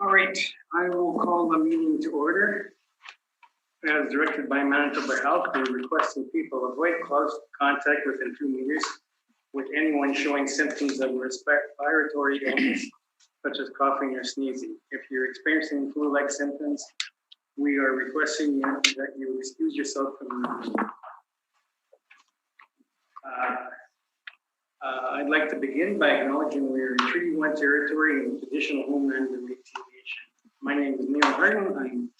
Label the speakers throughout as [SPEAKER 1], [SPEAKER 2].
[SPEAKER 1] All right, I will call the meeting to order. As directed by Manitoba Health, we're requesting people avoid close contact within 2 meters with anyone showing symptoms of respiratory illness, such as coughing or sneezing. If you're experiencing flu-like symptoms, we are requesting that you excuse yourself from the meeting. I'd like to begin by acknowledging we're in Treaty 1 territory and traditional homeland of the Métis Nation. My name is Neil Harden. I'm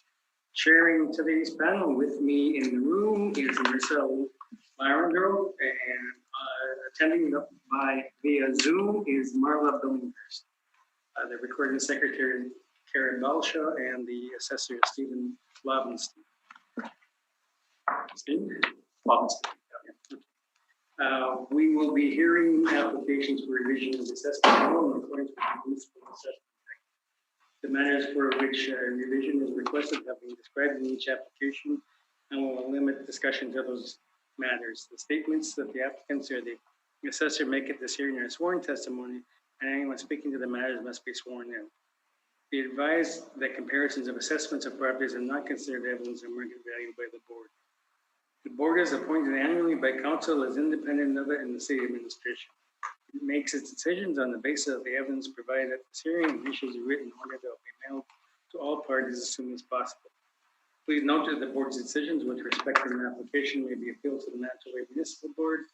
[SPEAKER 1] chairing today's panel. With me in the room is Marcel Larendro, and attending via Zoom is Marla Billinghurst. The recording secretary, Karen Balshaw, and the assessor, Stephen Lobenstein. We will be hearing applications for revision of assessment form in accordance with the Municipal Assessment Act. The matters for which revision is requested have been described in each application, and will limit discussion to those matters. The statements that the applicants or the assessor make at this hearing are sworn testimony, and anyone speaking to the matters must be sworn in. Be advised that comparisons of assessments of properties are not considered evidence of market value by the board. The board is appointed annually by council as independent of it in the city administration. It makes its decisions on the basis of the evidence provided at this hearing and issues a written order that will be mailed to all parties as soon as possible. Please note that the board's decisions with respect to an application may be appealed to the Manitoba Municipal Board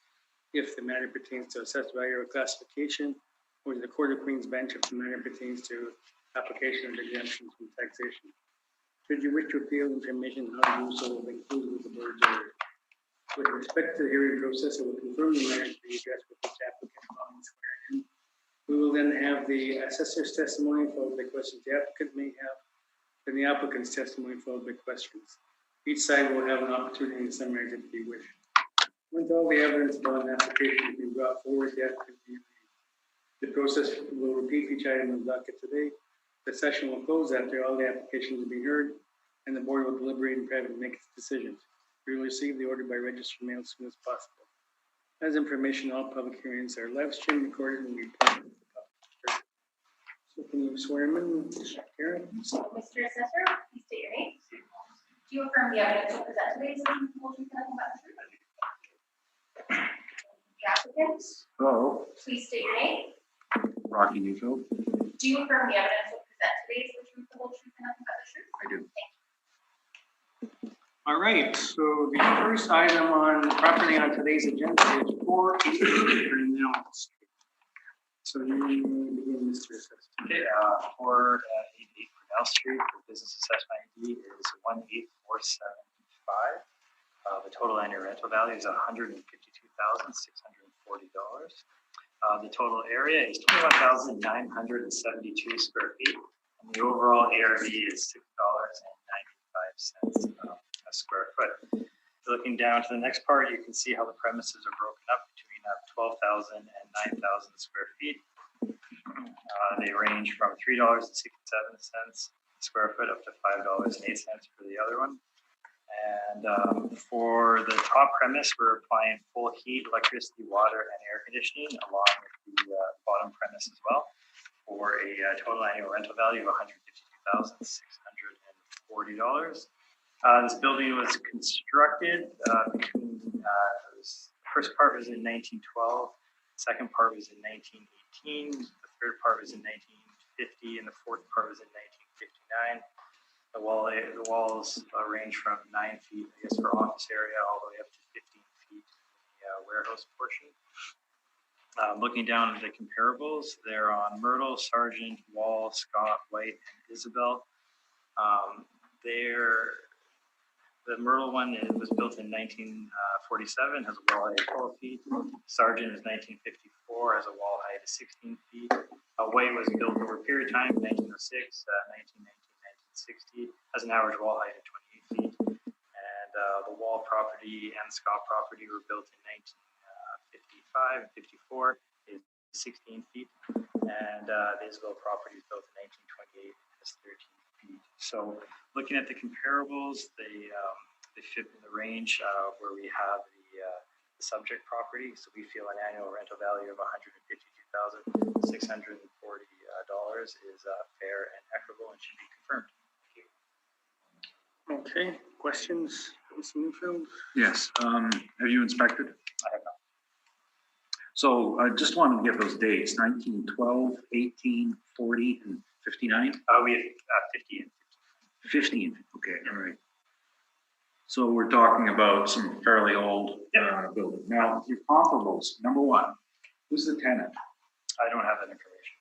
[SPEAKER 1] if the matter pertains to assessed value or classification, or to the Court of Queen's Bench if the matter pertains to application of exemptions from taxation. Should you wish to appeal information, how to do so will be included with the board's order. With respect to the hearing process, it will confirm the matters to be addressed with each applicant following swearing in. We will then have the assessor's testimony followed by questions the applicant may have, then the applicant's testimony followed by questions. Each side will have an opportunity to summarize if you wish. Once all the evidence about an application has been brought forward, the applicant will be reviewed. The process will repeat each item on the docket today. The session will close after all the applications have been heard, and the board will deliberate in private and make its decisions. We will receive the order by registered mail as soon as possible. As information, all public hearings are live streamed, recorded, and reported to the public. So can you swear him in, Karen?
[SPEAKER 2] Mr. Assessor, please state your name. Do you affirm the evidence you'll present today is the truth, nothing but the truth? The applicant,
[SPEAKER 3] Hello,
[SPEAKER 2] please state your name.
[SPEAKER 3] Rocky Newfield.
[SPEAKER 2] Do you affirm the evidence you'll present today is the truth, the whole truth, and nothing but the truth?
[SPEAKER 3] I do.
[SPEAKER 2] Thank you.
[SPEAKER 1] All right, so the first item on property on today's agenda is 488 Grinnell Street. So you begin, Mr. Assessor.
[SPEAKER 4] Okay, 488 Grinnell Street, the business assessment ID is 18475. The total annual rental value is $152,640. The total area is 21,972 square feet, and the overall ARV is $6.95 a square foot. Looking down to the next part, you can see how the premises are broken up between 12,000 and 9,000 square feet. They range from $3.67 a square foot up to $5.08 for the other one. And for the top premise, we're applying full heat, electricity, water, and air conditioning, along with the bottom premise as well, for a total annual rental value of $152,640. This building was constructed between, the first part was in 1912, the second part was in 1918, the third part was in 1950, and the fourth part was in 1959. The walls range from 9 feet, I guess, for office area, all the way up to 15 feet in the warehouse portion. Looking down at the comparables, they're on Myrtle, Sargent, Wall, Scott, White, and Isabel. The Myrtle one was built in 1947, has a wall height of 12 feet. Sargent is 1954, has a wall height of 16 feet. White was built over a period of time, 1906, 1919, 1960, has an average wall height of 28 feet. And the Wall property and Scott property were built in 1955 and 54, is 16 feet. And the Isabel property is built in 1928, has 13 feet. So looking at the comparables, they fit in the range where we have the subject property. So we feel an annual rental value of $2,640 is fair and equitable and should be confirmed. Thank you.
[SPEAKER 1] Okay, questions, Mr. Newfield?
[SPEAKER 3] Yes, have you inspected?
[SPEAKER 4] I have not.
[SPEAKER 3] So I just wanted to get those dates, 1912, 18, 40, and 59?
[SPEAKER 4] We have 50 and
[SPEAKER 3] 15, okay, all right. So we're talking about some fairly old buildings. Now, your comparables, number one, who's the tenant?
[SPEAKER 4] I don't have that information.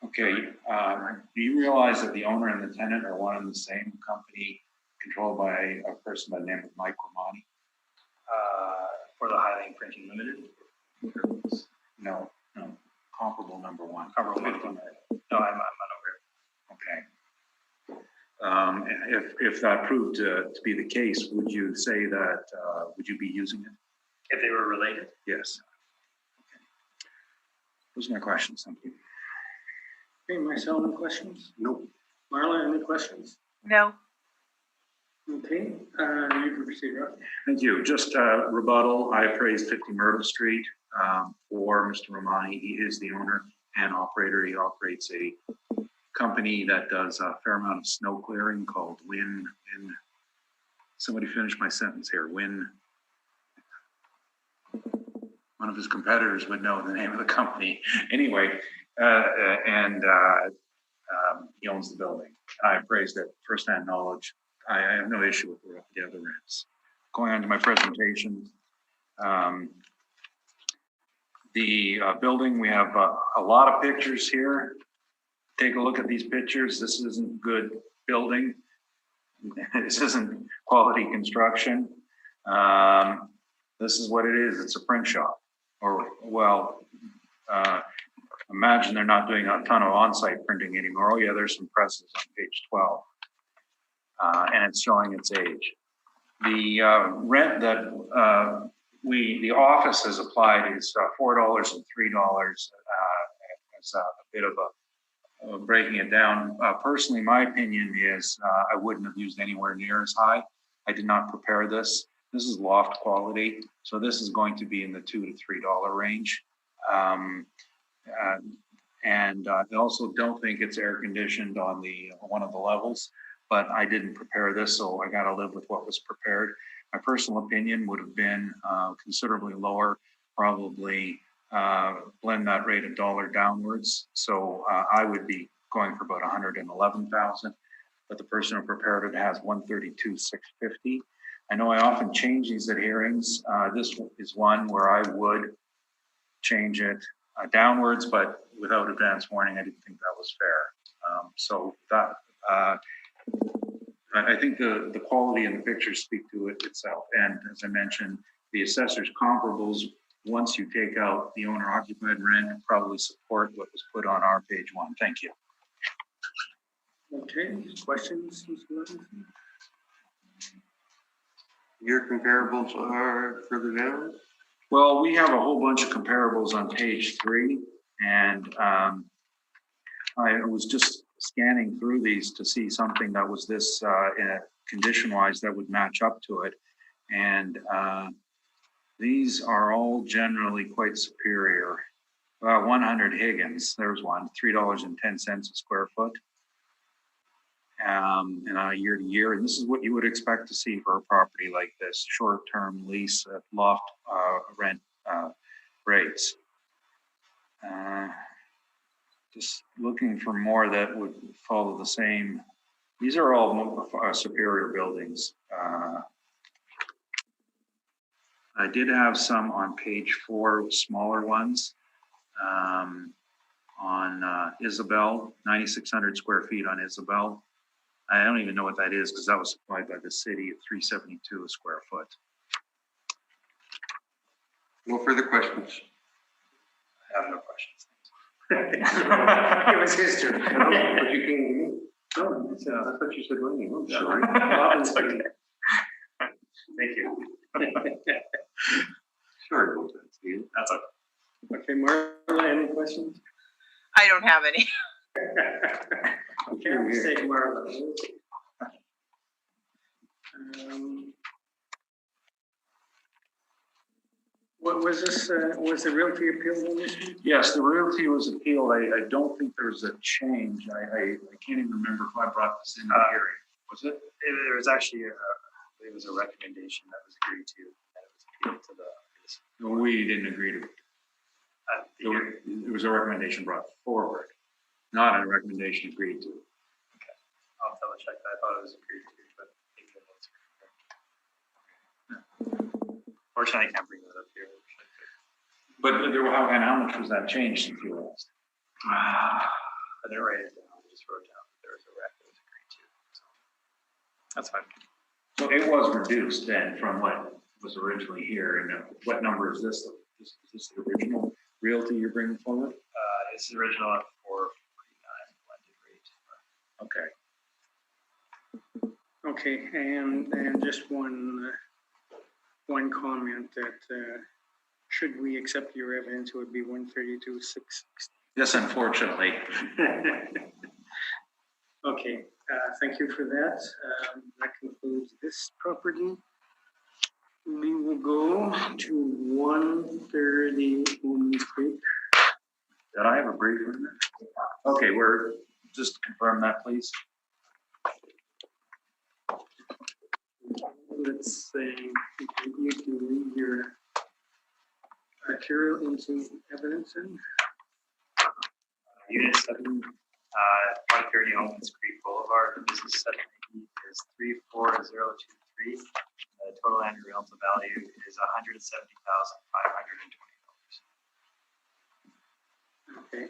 [SPEAKER 3] Okay, do you realize that the owner and the tenant are one and the same company controlled by a person by the name of Mike Romani?
[SPEAKER 4] For the Highland Printing Limited?
[SPEAKER 3] No, comparable number one.
[SPEAKER 4] Comparable number one. No, I'm unaware.
[SPEAKER 3] Okay. If that proved to be the case, would you say that, would you be using it?
[SPEAKER 4] If they were related?
[SPEAKER 3] Yes. Okay. Those are my questions, thank you.
[SPEAKER 1] Okay, Marcel, any questions?
[SPEAKER 3] Nope.
[SPEAKER 1] Marla, any questions?
[SPEAKER 5] No.
[SPEAKER 1] Okay, you can proceed, Rob.
[SPEAKER 3] Thank you. Just rebuttal, I appraised 50 Myrtle Street for Mr. Romani. He is the owner and operator. He operates a company that does a fair amount of snow clearing called Win. Somebody finish my sentence here. Win. One of his competitors would know the name of the company. Anyway, he owns the building. I appraised it, firsthand knowledge. I have no issue with the other rents. Going on to my presentation. The building, we have a lot of pictures here. Take a look at these pictures. This isn't good building. This isn't quality construction. This is what it is. It's a print shop. Or, well, imagine they're not doing a ton of on-site printing anymore. Oh yeah, there's some presses on page 12. And it's showing its age. The rent that the office has applied is $4 and $3 as a bit of a breaking it down. Personally, my opinion is I wouldn't have used anywhere near as high. I did not prepare this. This is loft quality, so this is going to be in the $2 to $3 range. And I also don't think it's air conditioned on one of the levels. But I didn't prepare this, so I got to live with what was prepared. My personal opinion would have been considerably lower, probably blend that rate $1 downwards. So I would be going for about 111,000, but the person who prepared it has 132,650. I know I often change these at hearings. This is one where I would change it downwards, but without advance warning, I didn't think that was fair. So that. I think the quality and the pictures speak to it itself. And as I mentioned, the assessor's comparables, once you take out the owner occupied rent, probably support what was put on our page 1. Thank you.
[SPEAKER 1] Okay, questions, Mr. Robinson?
[SPEAKER 6] Your comparables are further down?
[SPEAKER 3] Well, we have a whole bunch of comparables on page 3, and I was just scanning through these to see something that was this condition-wise that would match up to it. And these are all generally quite superior. 100 Higgins, there's one, $3.10 a square foot. And year to year, and this is what you would expect to see for a property like this, short-term lease at loft rent rates. Just looking for more that would follow the same. These are all superior buildings. I did have some on page 4, smaller ones. On Isabel, 9,600 square feet on Isabel. I don't even know what that is because that was supplied by the city at $372 a square foot.
[SPEAKER 6] No further questions.
[SPEAKER 4] I have no questions.
[SPEAKER 1] It was history.
[SPEAKER 6] But you came to me.
[SPEAKER 1] Oh,
[SPEAKER 6] I thought you said running. I'm sorry.
[SPEAKER 1] Robin's okay.
[SPEAKER 4] Thank you.
[SPEAKER 6] Sorry about that, Steve.
[SPEAKER 4] That's okay.
[SPEAKER 1] Okay, Marla, any questions?
[SPEAKER 5] I don't have any.
[SPEAKER 1] Okay, we'll take Marla. What was this, was the realty appeal on this one?
[SPEAKER 3] Yes, the realty was appealed. I don't think there's a change. I can't even remember if I brought this in the hearing. Was it?
[SPEAKER 4] There was actually, it was a recommendation that was agreed to, and it was appealed to the.
[SPEAKER 3] No, we didn't agree to it.
[SPEAKER 4] The hearing.
[SPEAKER 3] It was a recommendation brought forward, not a recommendation agreed to.
[SPEAKER 4] I'll double check that. I thought it was agreed to, but maybe the notes were correct. Fortunately, I can't bring that up here.
[SPEAKER 3] But there, how much was that changed since you last?
[SPEAKER 4] I didn't write it down. I just wrote down that there was a rec that was agreed to. So that's fine.
[SPEAKER 3] So it was reduced then from what was originally here. And what number is this? Is this the original realty you're bringing forward?
[SPEAKER 4] This is original at 449 blended rate.
[SPEAKER 1] Okay, and just one comment that, should we accept your evidence, it would be 132,660.
[SPEAKER 3] Yes, unfortunately.
[SPEAKER 1] Okay, thank you for that. That concludes this property. We will go to 130 Women's Creek.
[SPEAKER 3] Did I have a brief one? Okay, we're just confirm that, please.
[SPEAKER 1] Let's say you can read your material into evidence in.
[SPEAKER 4] Unit 7, 130 Owens Creek Boulevard. The business settlement is 34023. The total annual rental value is $170,520.
[SPEAKER 1] Okay.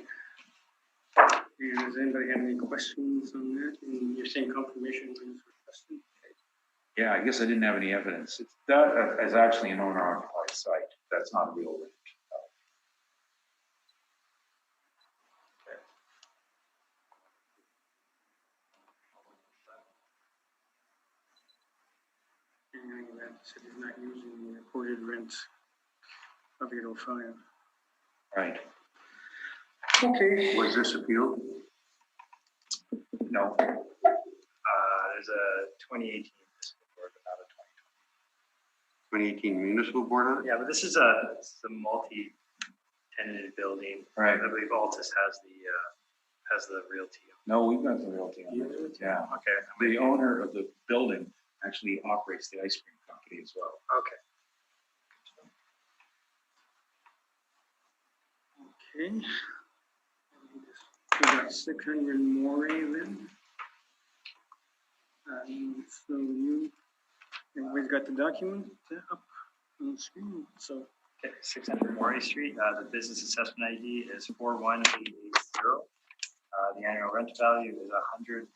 [SPEAKER 1] And does anybody have any questions on that? And you're saying confirmation was requested?
[SPEAKER 3] Yeah, I guess I didn't have any evidence. That is actually an owner-occupied site. That's not a real rent.
[SPEAKER 1] And that said is not using the reported rent of 805.
[SPEAKER 3] Right.
[SPEAKER 1] Okay.
[SPEAKER 6] Was this appealed?
[SPEAKER 3] No.
[SPEAKER 4] There's a 2018 municipal board, but not a 2020.
[SPEAKER 6] 2018 municipal board on it?
[SPEAKER 4] Yeah, but this is a multi-tenanted building.
[SPEAKER 3] Right.
[SPEAKER 4] I believe Altus has the realty.
[SPEAKER 3] No, we've got the realty on it. Yeah.
[SPEAKER 4] Okay.
[SPEAKER 3] The owner of the building actually operates the ice cream company as well.
[SPEAKER 4] Okay.
[SPEAKER 1] Okay. We got 600 more then. So we've got the document up on the screen. So
[SPEAKER 4] Okay, 600 Maury Street. The business assessment ID is 41880. The annual rent value is 108,300.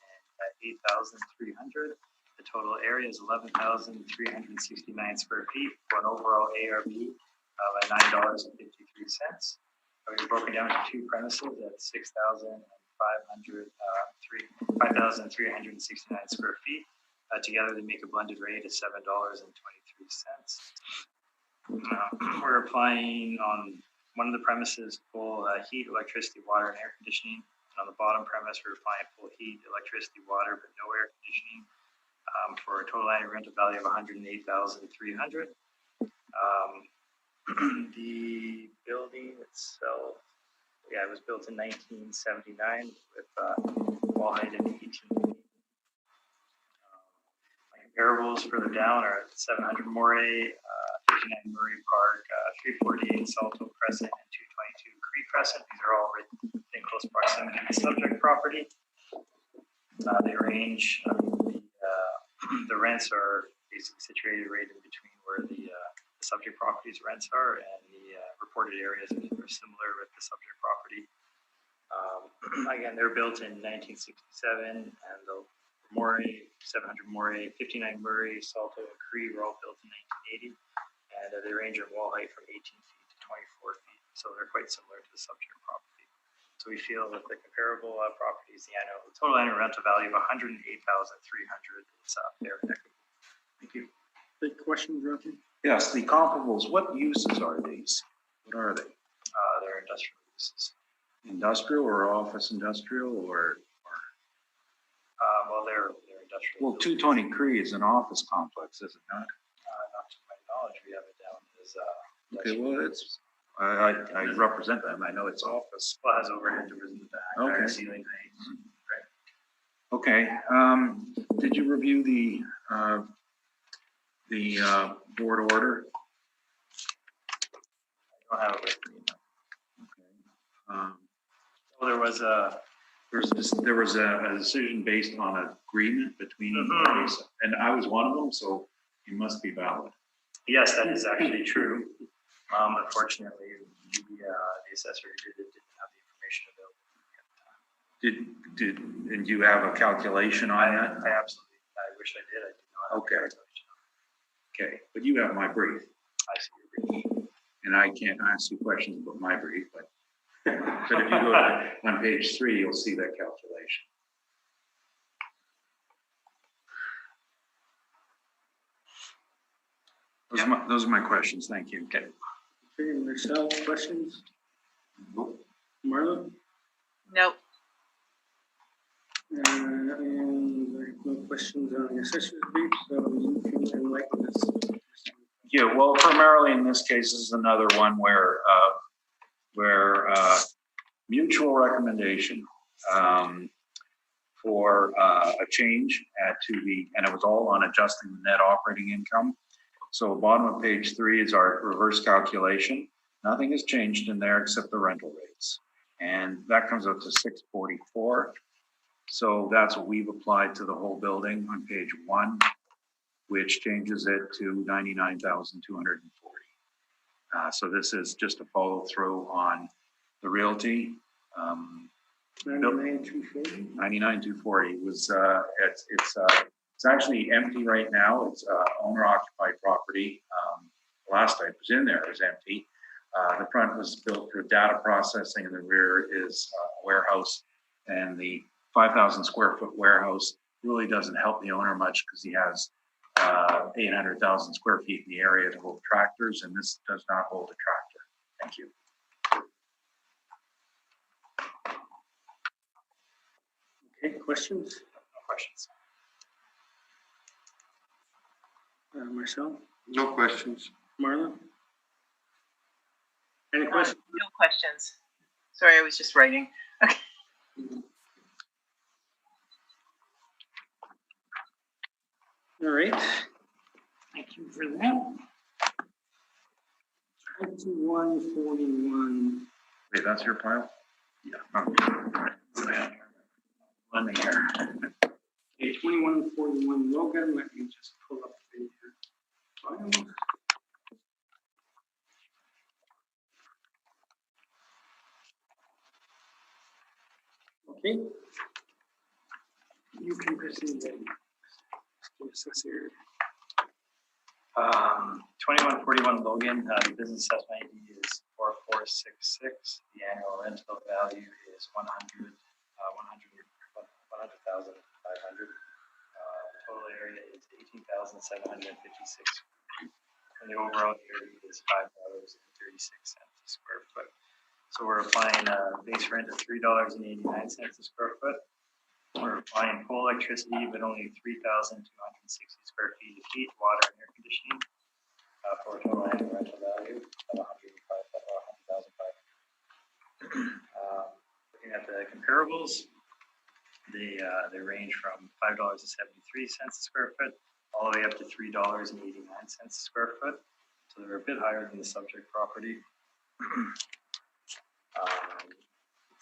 [SPEAKER 4] The total area is 11,369 square feet for an overall ARV of $9.53. We're broken down into two premises at 5,369 square feet. Together, they make a blended rate of $7.23. We're applying on one of the premises full heat, electricity, water, and air conditioning. And on the bottom premise, we're applying full heat, electricity, water, but no air conditioning, for a total annual rental value of $108,300. The building itself, it was built in 1979 with wall height of 18 feet. My comparables further down are 700 Moray, 59 Murray Park, 348 Salto Crescent, and 222 Creek Crescent. These are all in close proximity to the subject property. They range, the rents are basically situated right in between where the subject property's rents are, and the reported areas are similar with the subject property. Again, they're built in 1967, and the Moray, 700 Moray, 59 Murray, Salto, and Cree were all built in 1980, and they range in wall height from 18 feet to 24 feet, so they're quite similar to the subject property. So we feel that the comparable properties, the total annual rental value of $108,300 is fair and equitable. Thank you.
[SPEAKER 1] big questions, Rocky?
[SPEAKER 3] Yes, the comparables, what uses are these? What are they?
[SPEAKER 4] They're industrial uses.
[SPEAKER 3] Industrial or office industrial or?
[SPEAKER 4] Well, they're industrial.
[SPEAKER 3] Well, 220 Cree is an office complex, is it not?
[SPEAKER 4] Not to my knowledge, we have it down as
[SPEAKER 3] Okay, well, it's, I represent them. I know it's office.
[SPEAKER 4] Well, it has overhead doors in the back,
[SPEAKER 3] Okay.
[SPEAKER 4] higher ceiling height.
[SPEAKER 3] Okay, did you review the board order?
[SPEAKER 4] I don't have it with me.
[SPEAKER 3] Okay.
[SPEAKER 4] Well, there was a,
[SPEAKER 3] There was a decision based on agreement between the parties, and I was one of them, so it must be valid.
[SPEAKER 4] yes, that is actually true. Unfortunately, the assessor who did it didn't have the information available.
[SPEAKER 3] And you have a calculation on that?
[SPEAKER 4] I absolutely, I wish I did. I did not have
[SPEAKER 3] Okay.
[SPEAKER 4] the calculation.
[SPEAKER 3] Okay, but you have my brief,
[SPEAKER 4] I see your brief.
[SPEAKER 3] and I can't ask you questions about my brief, but if you go on page 3, you'll see that calculation. Those are my questions. Thank you. Okay.
[SPEAKER 1] Okay, Marcel, questions?
[SPEAKER 6] Nope.
[SPEAKER 1] Marla?
[SPEAKER 5] Nope.
[SPEAKER 1] And there's no questions on the assessor's brief, so you can enlighten us.
[SPEAKER 3] Yeah, well, primarily in this case, this is another one where mutual recommendation for a change and it was all on adjusting the net operating income. So bottom of page 3 is our reverse calculation. Nothing has changed in there except the rental rates. And that comes out to 644. So that's what we've applied to the whole building on page 1, which changes it to 99,240. So this is just a follow through on the realty.
[SPEAKER 1] 99,240.
[SPEAKER 3] 99,240 was it's actually empty right now. It's owner occupied property. Last I was in there, it was empty. The front was built for data processing, and the rear is a warehouse. And the 5,000 square foot warehouse really doesn't help the owner much because he has 800,000 square feet in the area to hold tractors, and this does not hold a tractor. Thank you.
[SPEAKER 1] Okay, questions?
[SPEAKER 4] No questions.
[SPEAKER 1] Marcel?
[SPEAKER 6] No questions.
[SPEAKER 1] Marla? Any questions?
[SPEAKER 5] No questions. Sorry, I was just writing. Okay.
[SPEAKER 1] All right. Thank you for that. 2141.
[SPEAKER 3] Wait, that's your pile? Yeah. Let me here.
[SPEAKER 1] Okay, 2141 Logan. Let me just pull up the file. Okay. You can proceed then. Assessor.
[SPEAKER 4] 2141 Logan, the business assessment ID is 4466. The annual rental value is 100,500. The total area is 18,756. And the overall area is $5.36 a square foot. So we're applying a base rent of $3.89 a square foot. We're applying full electricity, but only 3,260 square feet of heat, water, and air conditioning for a total annual rental value of $100,500. Looking at the comparables, they range from $5.73 a square foot all the way up to $3.89 a square foot. So they're a bit higher than the subject property. In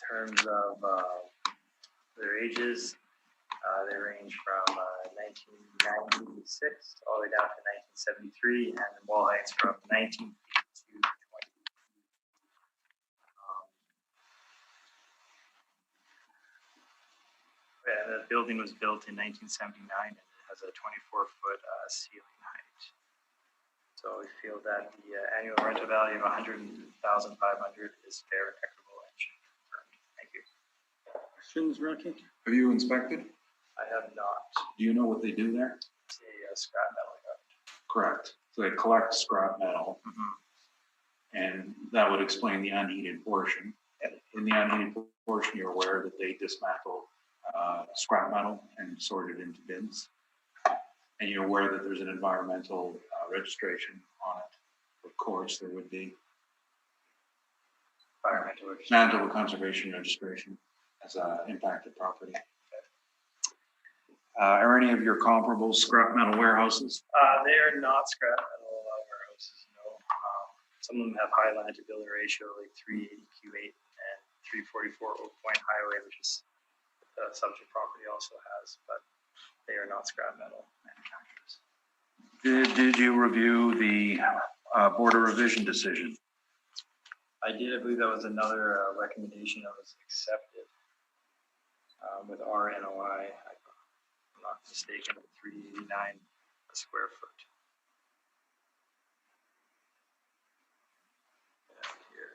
[SPEAKER 4] terms of their ages, they range from 1996 all the way down to 1973, and the wall heights from 19 feet to 20 feet. And the building was built in 1979, and it has a 24-foot ceiling height. So we feel that the annual rental value of $100,500 is fair, equitable, and should be confirmed. Thank you.
[SPEAKER 1] Questions, Rocky?
[SPEAKER 3] Have you inspected?
[SPEAKER 4] I have not.
[SPEAKER 3] Do you know what they do there?
[SPEAKER 4] It's a scrap metal yard.
[SPEAKER 3] Correct. So they collect scrap metal, and that would explain the unheated portion. In the unheated portion, you're aware that they dismantle scrap metal and sort it into bins. And you're aware that there's an environmental registration on it for course, there would be
[SPEAKER 4] Environmental or
[SPEAKER 3] Manitoba Conservation Registration as a impacted property. Are any of your comparables scrap metal warehouses?
[SPEAKER 4] They are not scrap metal warehouses, no. Some of them have high land to building ratio, like 380 Q8 and 344 Oak Point Highway, which is the subject property also has, but they are not scrap metal manufacturers.
[SPEAKER 3] Did you review the Board of Revision decision?
[SPEAKER 4] I did, I believe that was another recommendation that was accepted with our NOI. I'm not mistaken, 389 a square foot. Here.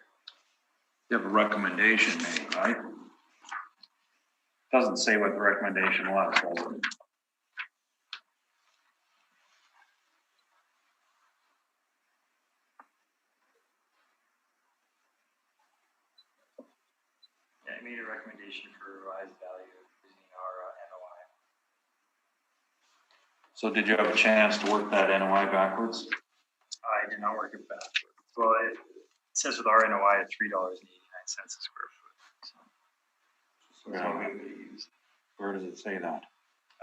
[SPEAKER 3] You have a recommendation made, right? Doesn't say what the recommendation was, does it?
[SPEAKER 4] Yeah, I made a recommendation for revised value using our NOI.
[SPEAKER 3] So did you have a chance to work that NOI backwards?
[SPEAKER 4] I did not work it backwards. Well, it says with our NOI at $3.89 a square foot. So that's what we would use.
[SPEAKER 3] Where does it say that?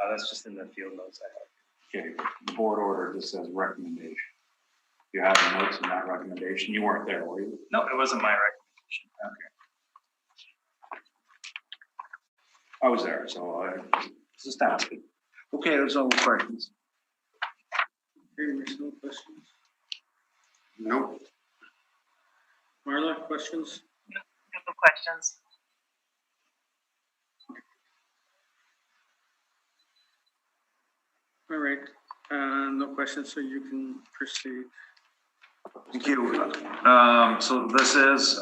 [SPEAKER 4] That's just in the field notes I have.
[SPEAKER 3] Okay, the board order just says recommendation. You have the notes in that recommendation. You weren't there, were you?
[SPEAKER 4] No, it wasn't my recommendation.
[SPEAKER 3] Okay. I was there, so I was just asking. Okay, there's all the questions.
[SPEAKER 1] Okay, there's no questions.
[SPEAKER 6] Nope.
[SPEAKER 1] Marla, questions?
[SPEAKER 5] No questions.
[SPEAKER 1] All right, no questions, so you can proceed.
[SPEAKER 3] Thank you. So this is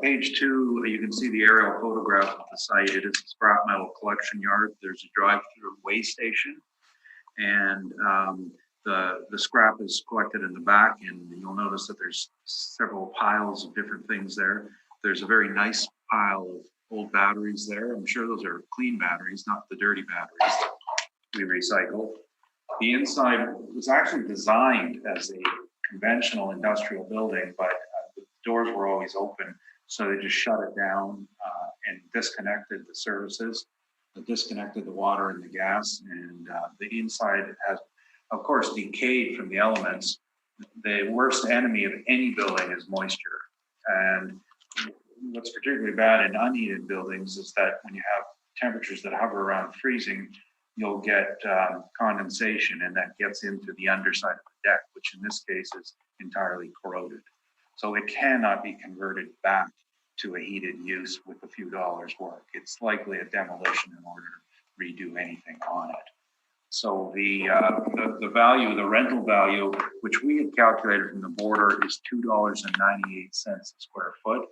[SPEAKER 3] page 2. You can see the aerial photograph of the site. It is a scrap metal collection yard. There's a drive-through weigh station, and the scrap is collected in the back. And you'll notice that there's several piles of different things there. There's a very nice pile of old batteries there. I'm sure those are clean batteries, not the dirty batteries we recycle. The inside was actually designed as a conventional industrial building, but the doors were always open, so they just shut it down and disconnected the services, disconnected the water and the gas, and the inside has, of course, decayed from the elements. The worst enemy of any building is moisture, and what's particularly bad in unheated buildings is that when you have temperatures that hover around freezing, you'll get condensation, and that gets into the underside of the deck, which in this case is entirely corroded. So it cannot be converted back to a heated use with a few dollars work. It's likely a demolition in order to redo anything on it. So the value, the rental value, which we had calculated from the border, is $2.98 a square foot.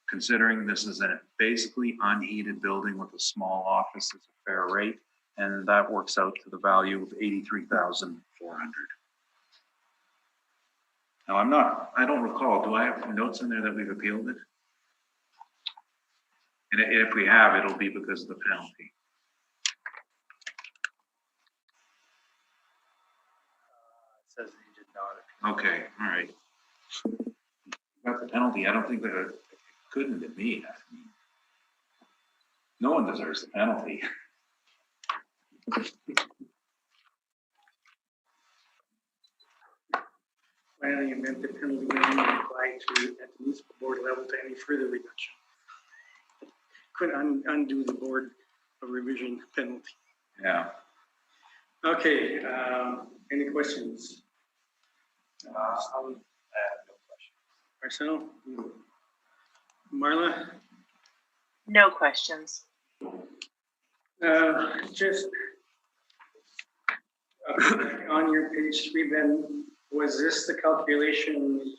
[SPEAKER 3] Considering this is a basically unheated building with a small office, is a fair rate, and that works out to the value of $83,400. Now I don't recall, do I have notes in there that we've appealed it? And if we have, it'll be because of the penalty.
[SPEAKER 4] It says that you did not.
[SPEAKER 3] Okay, all right. About the penalty, I don't think that it couldn't have been. I mean, no one deserves the penalty.
[SPEAKER 1] Finally, you meant the penalty would only apply to at the municipal board level to any further reduction. Could undo the board of revision penalty.
[SPEAKER 3] Yeah.
[SPEAKER 1] Okay, any questions?
[SPEAKER 4] I have no question.
[SPEAKER 1] Marcel? Marla?
[SPEAKER 5] No questions.
[SPEAKER 1] Just on your page 3, Ben, was this the calculation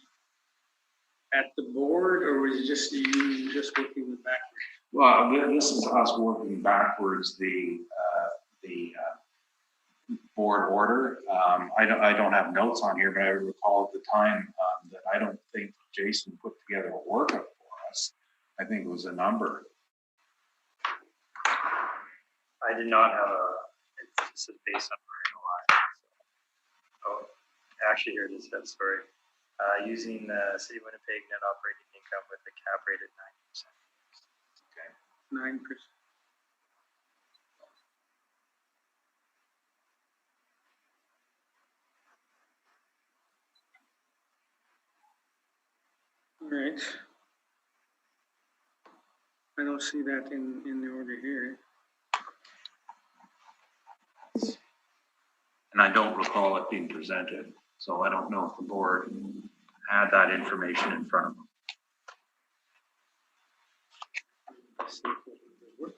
[SPEAKER 1] at the board, or was it just you just working the backwards?
[SPEAKER 3] Well, this is us working backwards the board order. I don't have notes on here, but I recall at the time that I don't think Jason put together a workup for us. I think it was a number.
[SPEAKER 4] I did not have it's just based on our NOI. So, oh, actually here it is, sorry. using the City of Winnipeg net operating income with a cap rate at 9%.
[SPEAKER 1] 9%. All right. I don't see that in the order here.
[SPEAKER 3] And I don't recall it being presented, so I don't know if the board had that information in front of them.
[SPEAKER 1] Let's see if it will work.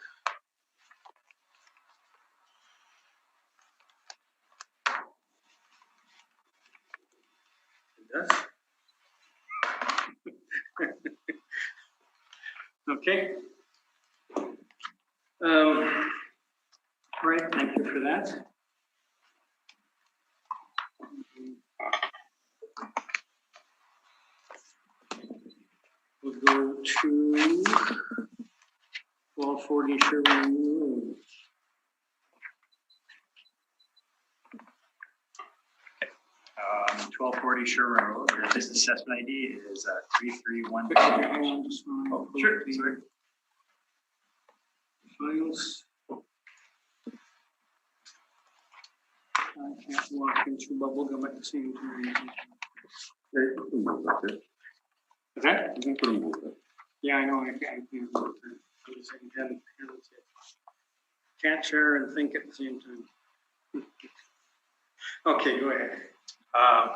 [SPEAKER 1] It does. Okay. All right, thank you for that. We'll go to 1240 Sherwin Road.
[SPEAKER 4] Um, 1240 Sherwin Road, your business assessment ID is 331. Oh, sure, sorry.
[SPEAKER 1] Files. I can't walk into bubblegum at the same time. Is that? Yeah, I know, I can't. Can't share and think at the same time. Okay, go ahead.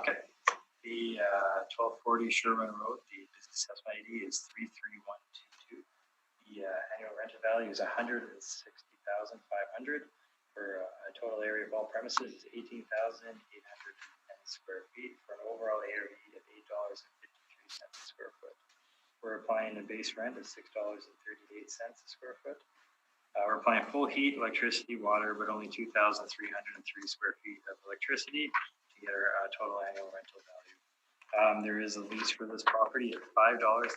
[SPEAKER 4] Okay. The 1240 Sherwin Road, the business assessment ID is 33122. The annual rental value is 160,500 for a total area of all premises is 18,810 square feet for an overall ARV of $8.53 a square foot. We're applying a base rent of $6.38 a square foot. We're applying full heat, electricity, water, but only 2,303 square feet of electricity to get our total annual rental value. There is a lease for this property at $5.71 a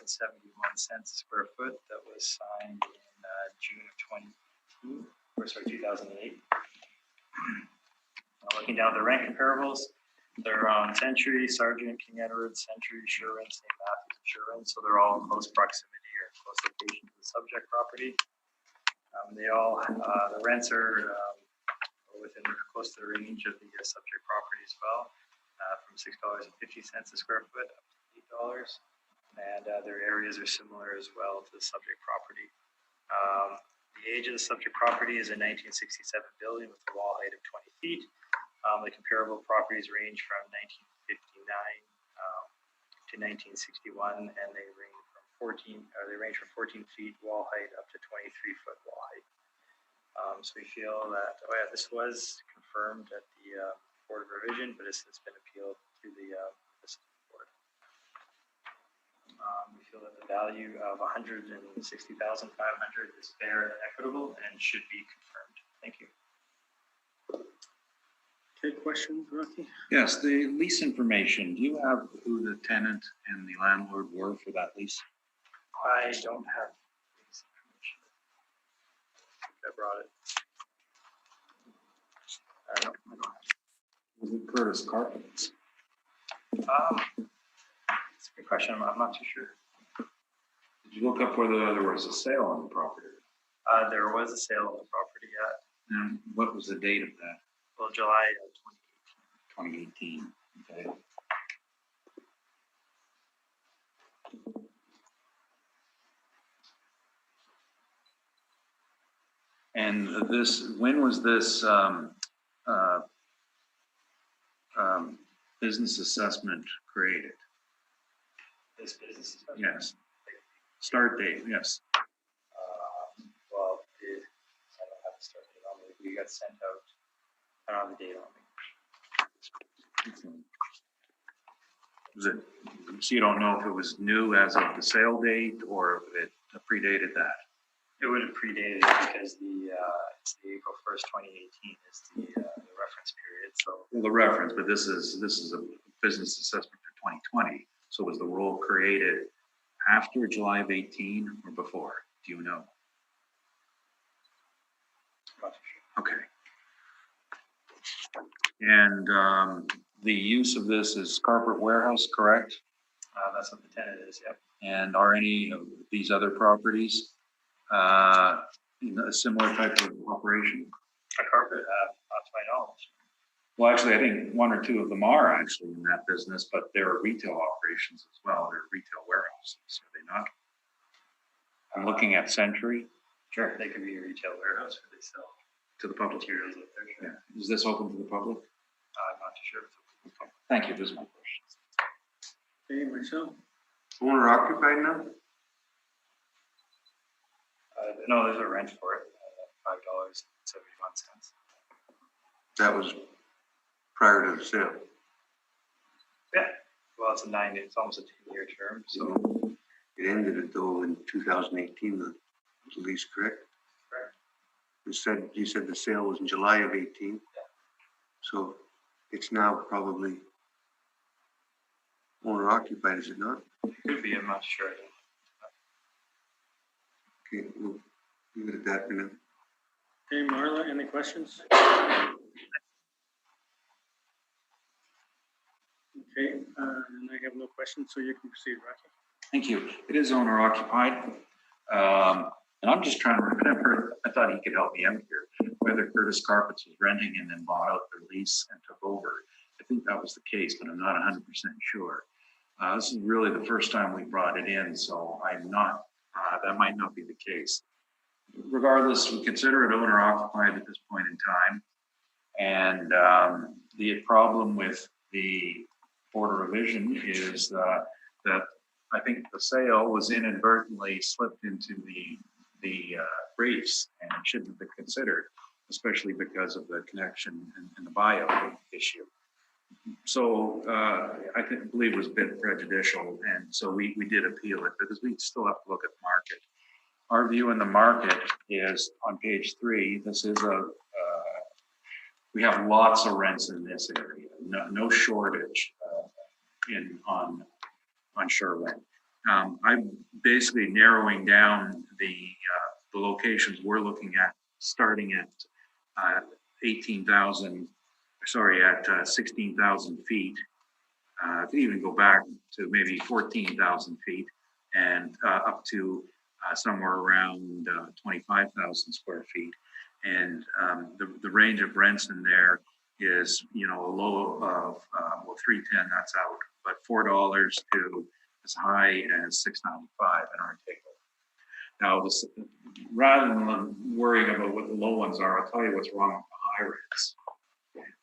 [SPEAKER 4] square foot that was signed in June of 2008. Looking down the rent comparables, they're on Century, Sargent, King Edward, Century, Sherwin, St. Matthews, and Sherwin, so they're all in close proximity or close location to the subject property. They all, the rents are within close to the range of the subject property as well, from $6.50 a square foot up to $8, and their areas are similar as well to the subject property. The age of the subject property is a 1967 building with a wall height of 20 feet. The comparable properties range from 1959 to 1961, and they range from 14 feet wall height up to 23-foot wall height. So we feel that this was confirmed at the Board of Revision, but it's since been appealed to the board. We feel that the value of $160,500 is fair and equitable and should be confirmed. Thank you.
[SPEAKER 1] Okay, questions, Rocky?
[SPEAKER 3] Yes, the lease information, do you have who the tenant and the landlord were for that lease?
[SPEAKER 4] I don't have this information. I brought it. I don't have it.
[SPEAKER 3] Was it Curtis Carpets?
[SPEAKER 4] That's a good question. I'm not too sure.
[SPEAKER 3] Did you look up whether there was a sale on the property?
[SPEAKER 4] There was a sale of the property at,
[SPEAKER 3] And what was the date of that?
[SPEAKER 4] well, July
[SPEAKER 3] 2018. Okay. And this, when was this business assessment created?
[SPEAKER 4] This business assessment?
[SPEAKER 3] Yes. Start date, yes.
[SPEAKER 4] Well, I don't have the start date on me. We got sent out. I don't have the date on me.
[SPEAKER 3] Was it, so you don't know if it was new as of the sale date or if it predated that?
[SPEAKER 4] It would have predated it because it's the April 1st, 2018 is the reference period. So
[SPEAKER 3] Well, the reference, but this is a business assessment for 2020. So was the role created after July of 18 or before? Do you know?
[SPEAKER 4] I'm not too sure.
[SPEAKER 3] Okay. And the use of this is carpet warehouse, correct?
[SPEAKER 4] That's what the tenant is, yep.
[SPEAKER 3] And are any of these other properties in a similar type of operation?
[SPEAKER 4] A carpet, not to my knowledge.
[SPEAKER 3] Well, actually, I think one or two of them are actually in that business, but they're retail operations as well. They're retail warehouses, are they not? I'm looking at Century.
[SPEAKER 4] Sure. They could be a retail warehouse where they sell
[SPEAKER 3] To the public.
[SPEAKER 4] materials up there. Sure.
[SPEAKER 3] Yeah. Is this open to the public?
[SPEAKER 4] I'm not too sure. If it's open.
[SPEAKER 3] Thank you. Those are my questions.
[SPEAKER 1] Okay, myself.
[SPEAKER 6] Owner occupied now?
[SPEAKER 4] No, there's a rent for it, $5.71.
[SPEAKER 6] That was prior to the sale.
[SPEAKER 4] Yeah. Well, it's almost a 2-year term, so.
[SPEAKER 6] It ended it though in 2018, the lease, correct?
[SPEAKER 4] Correct.
[SPEAKER 6] You said the sale was in July of 18.
[SPEAKER 4] Yeah.
[SPEAKER 6] So it's now probably owner occupied, is it not?
[SPEAKER 4] It could be, I'm not sure.
[SPEAKER 6] Okay, we'll leave it at that for now.
[SPEAKER 1] Okay, Marla, any questions? Okay, and I have no questions, so you can proceed, Rocky.
[SPEAKER 3] Thank you. It is owner occupied. And I'm just trying to remember, I thought he could help me out here, whether Curtis Carpets was renting and then bought out their lease and took over. I think that was the case, but I'm not 100% sure. This is really the first time we brought it in, so I'm not, that might not be the case. Regardless, we consider it owner occupied at this point in time. And the problem with the Board of Revision is that I think the sale was inadvertently slipped into the briefs and it shouldn't have been considered, especially because of the connection and the buyout issue. So I believe it was a bit prejudicial, and so we did appeal it because we still have to look at the market. Our view in the market is on page 3. This is we have lots of rents in this area, no shortage on Sherwin. I'm basically narrowing down the locations we're looking at, starting at 16,000 feet. I could even go back to maybe 14,000 feet and up to somewhere around 25,000 square feet. And the range of rents in there is, a low of, $3.10, that's out, but $4 to as high as $6.95 in our table. Now, rather than worrying about what the low ones are, I'll tell you what's wrong with the high rents.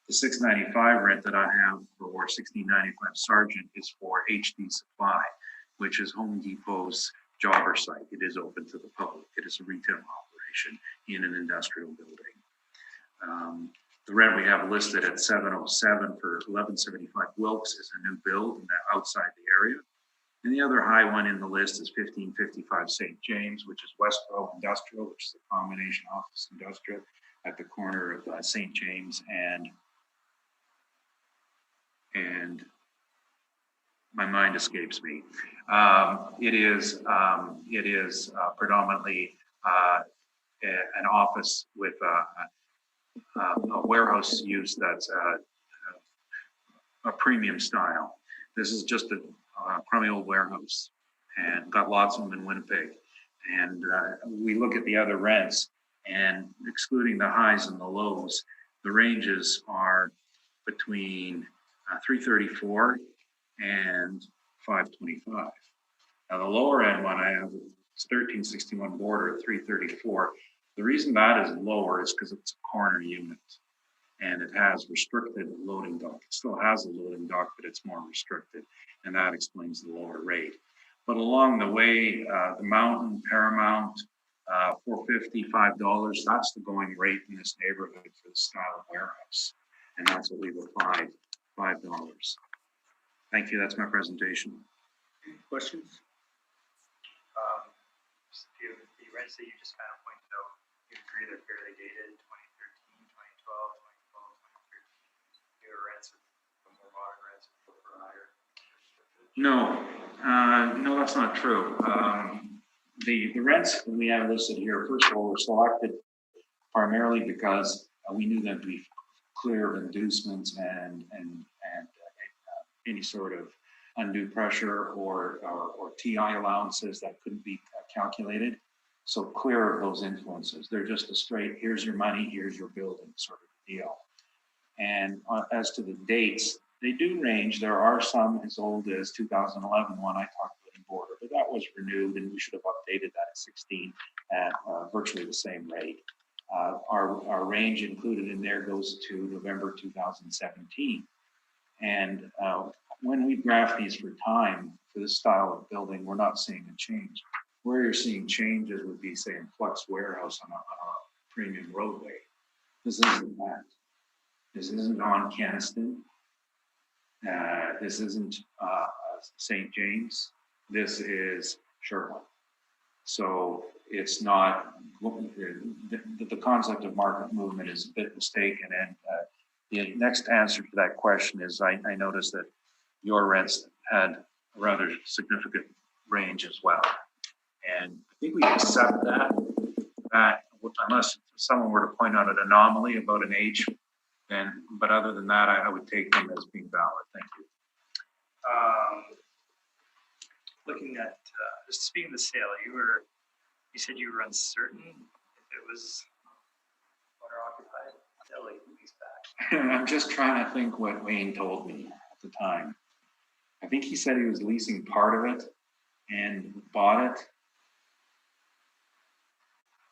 [SPEAKER 3] The $6.95 rent that I have for $16.95 Sargent is for HD Supply, which is Home Depot's jobber site. It is open to the public. It is a retail operation in an industrial building. The rent we have listed at $707 for 1175 Wilkes is a new build outside the area. And the other high one in the list is 1555 St. James, which is Westboro Industrial, which is a combination office industrial at the corner of St. James and my mind escapes me. It is predominantly an office with a warehouse use that's a premium style. This is just a crummy old warehouse and got lots of them in Winnipeg. And we look at the other rents and excluding the highs and the lows, the ranges are between $334 and $525. Now the lower end one I have is 1361 border at $334. The reason that is lower is because it's a corner unit and it has restricted loading dock. It still has a loading dock, but it's more restricted, and that explains the lower rate. But along the way, the Mountain, Paramount, $4.50, $5, that's the going rate in this neighborhood for the style of warehouse. And that's what we've applied, $5. Thank you, that's my presentation.
[SPEAKER 1] Questions?
[SPEAKER 4] The rents that you just kind of pointed out, you agree they're fairly dated, 2013, 2012, 2013. Newer rents with more modern rents for higher.
[SPEAKER 3] No, that's not true. The rents we have listed here, first of all, were selected primarily because we knew them to be clear of inducements and any sort of undue pressure or TI allowances that couldn't be calculated. So clear of those influences. They're just a straight, here's your money, here's your building sort of deal. And as to the dates, they do range. There are some as old as 2011 one I talked about in Border, but that was renewed and we should have updated that at 16 at virtually the same rate. Our range included in there goes to November 2017. And when we graph these for time for this style of building, we're not seeing a change. Where you're seeing changes would be, say, in Flux Warehouse on a premium roadway. This isn't that. This isn't on Keniston. This isn't St. James. This is Sherwood. So it's not, the concept of market movement is a bit mistaken. And the next answer to that question is I noticed that your rents had a rather significant range as well. And I think we accept that unless someone were to point out an anomaly about an age, then, but other than that, I would take them as being valid. Thank you.
[SPEAKER 4] Looking at, just speaking of the sale, you said you were uncertain if it was owner occupied. They'll like lease back.
[SPEAKER 3] I'm just trying to think what Wayne told me at the time. I think he said he was leasing part of it and bought it.